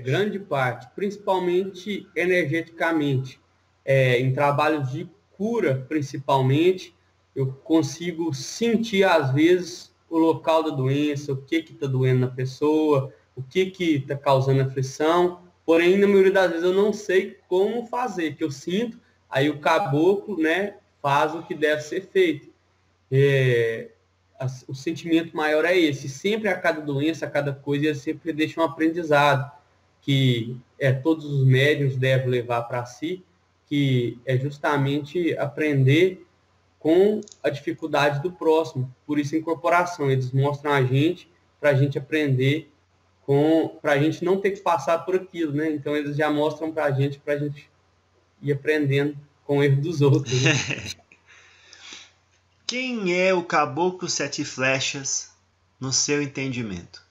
grande parte, principalmente energeticamente. Em trabalhos de cura, principalmente, eu consigo sentir, às vezes, o local da doença, o que está doendo na pessoa, o que está causando aflição. Porém, na maioria das vezes, eu não sei como fazer, que eu sinto, aí o caboclo, né, faz o que deve ser feito. O sentimento maior é esse. Sempre a cada doença, a cada coisa, ele sempre deixa um aprendizado, que todos os médiuns devem levar para si, que é justamente aprender com a dificuldade do próximo. Por isso, a incorporação. Eles mostram a gente, para a gente aprender, para a gente não ter que passar por aquilo, né? Então, eles já mostram para a gente ir aprendendo com o erro dos outros. Né? Quem é o Caboclo Sete Flechas, no seu entendimento?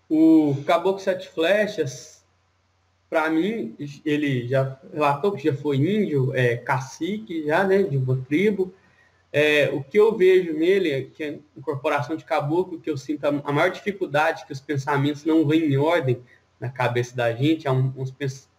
O Caboclo Sete Flechas, para mim, ele já relatou que já foi índio, cacique já, né, de uma tribo. O que eu vejo nele é que a incorporação de caboclo, que eu sinto a maior dificuldade, que os pensamentos não vêm em ordem na cabeça da gente.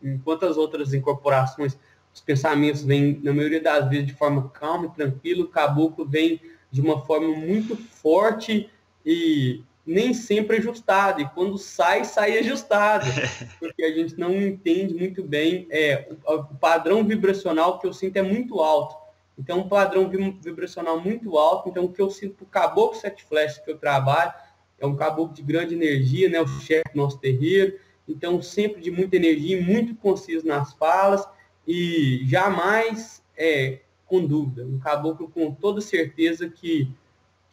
Enquanto as outras incorporações, os pensamentos vêm, na maioria das vezes, de forma calma e tranquila, o caboclo vem de uma forma muito forte e nem sempre ajustado. E quando sai ajustado, porque a gente não entende muito bem. O padrão vibracional que eu sinto é muito alto. Então, um padrão vibracional muito alto. Então, o que eu sinto para o Caboclo Sete Flechas que eu trabalho é um caboclo de grande energia, né? O chefe do nosso terreiro. Então, sempre de muita energia, muito conciso nas falas e jamais com dúvida. Um caboclo com toda certeza que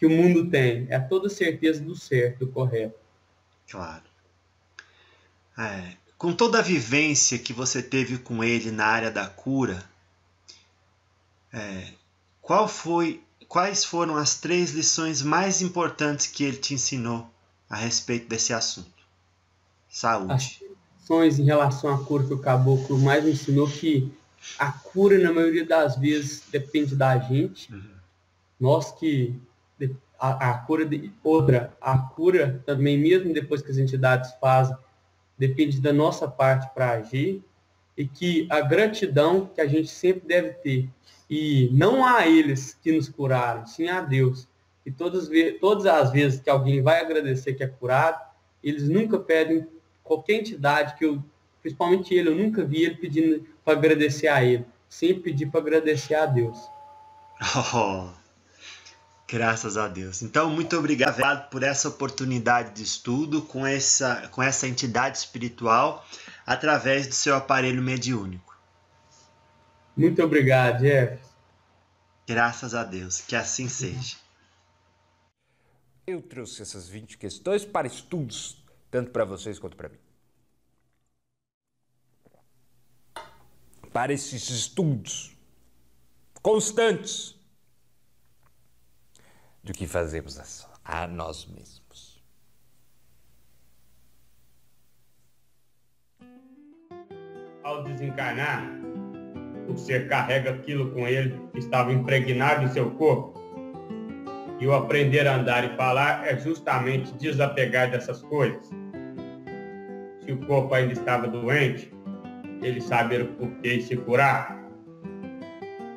o mundo tem. É toda certeza do certo, do correto. Claro. Com toda a vivência que você teve com ele na área da cura, quais foram as 3 lições mais importantes que ele te ensinou a respeito desse assunto? Saúde. As lições em relação à cura que o caboclo mais me ensinou que a cura, na maioria das vezes, depende da gente. Nós que... A cura também, mesmo depois que as entidades fazem, depende da nossa parte para agir, e que a gratidão que a gente sempre deve ter, e não a eles que nos curaram, sim a Deus. E todas as vezes que alguém vai agradecer que é curado, eles nunca pedem, qualquer entidade, principalmente ele, eu nunca vi ele pedindo para agradecer a ele, sempre pedir para agradecer a Deus. Graças a Deus. Então, muito obrigado por essa oportunidade de estudo com essa entidade espiritual através do seu aparelho mediúnico. Muito obrigado, Jefferson. Graças a Deus. Que assim seja. Eu trouxe essas 20 questões para estudos, tanto para vocês quanto para mim. Para esses estudos constantes do que fazemos a nós mesmos. Ao desencarnar, o ser carrega aquilo com ele que estava impregnado em seu corpo. E o aprender a andar e falar é justamente desapegar dessas coisas. Se o corpo ainda estava doente, ele saber o porquê e se curar.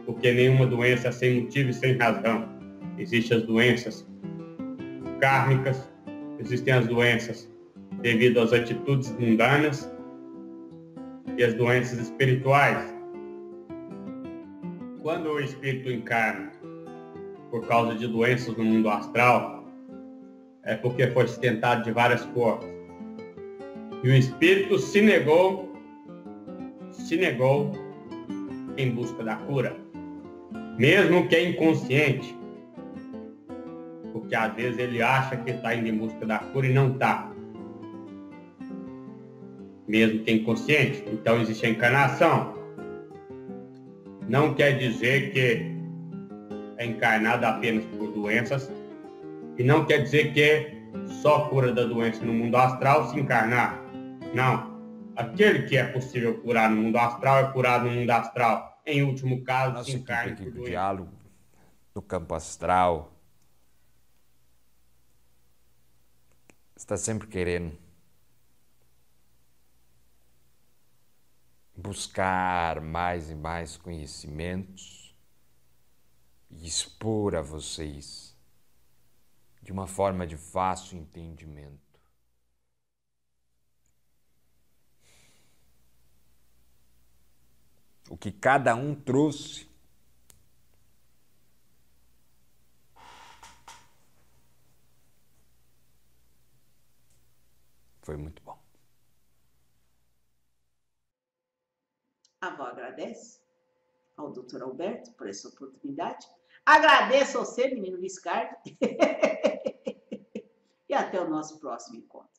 Porque nenhuma doença é sem motivo e sem razão. Existem as doenças kármicas, existem as doenças devido às atitudes mundanas e as doenças espirituais. Quando o espírito encarna por causa de doenças no mundo astral, é porque foi tentado de várias formas. E o espírito se negou em busca da cura, mesmo que é inconsciente. Porque às vezes ele acha que está indo em busca da cura e não está. Mesmo que inconsciente. Então existe a encarnação. Não quer dizer que é encarnado apenas por doenças. E não quer dizer que só cura da doença no mundo astral se encarnar. Não. Aquele que é possível curar no mundo astral é curado no mundo astral. Em último caso, se encarna por doença. Diálogo no campo astral está sempre querendo buscar mais e mais conhecimentos e expor a vocês de uma forma de fácil entendimento. O que cada um trouxe foi muito bom. A avó agradece ao Dr. Alberto por essa oportunidade. Agradeço a você, menino Viscardi. E até o nosso próximo encontro.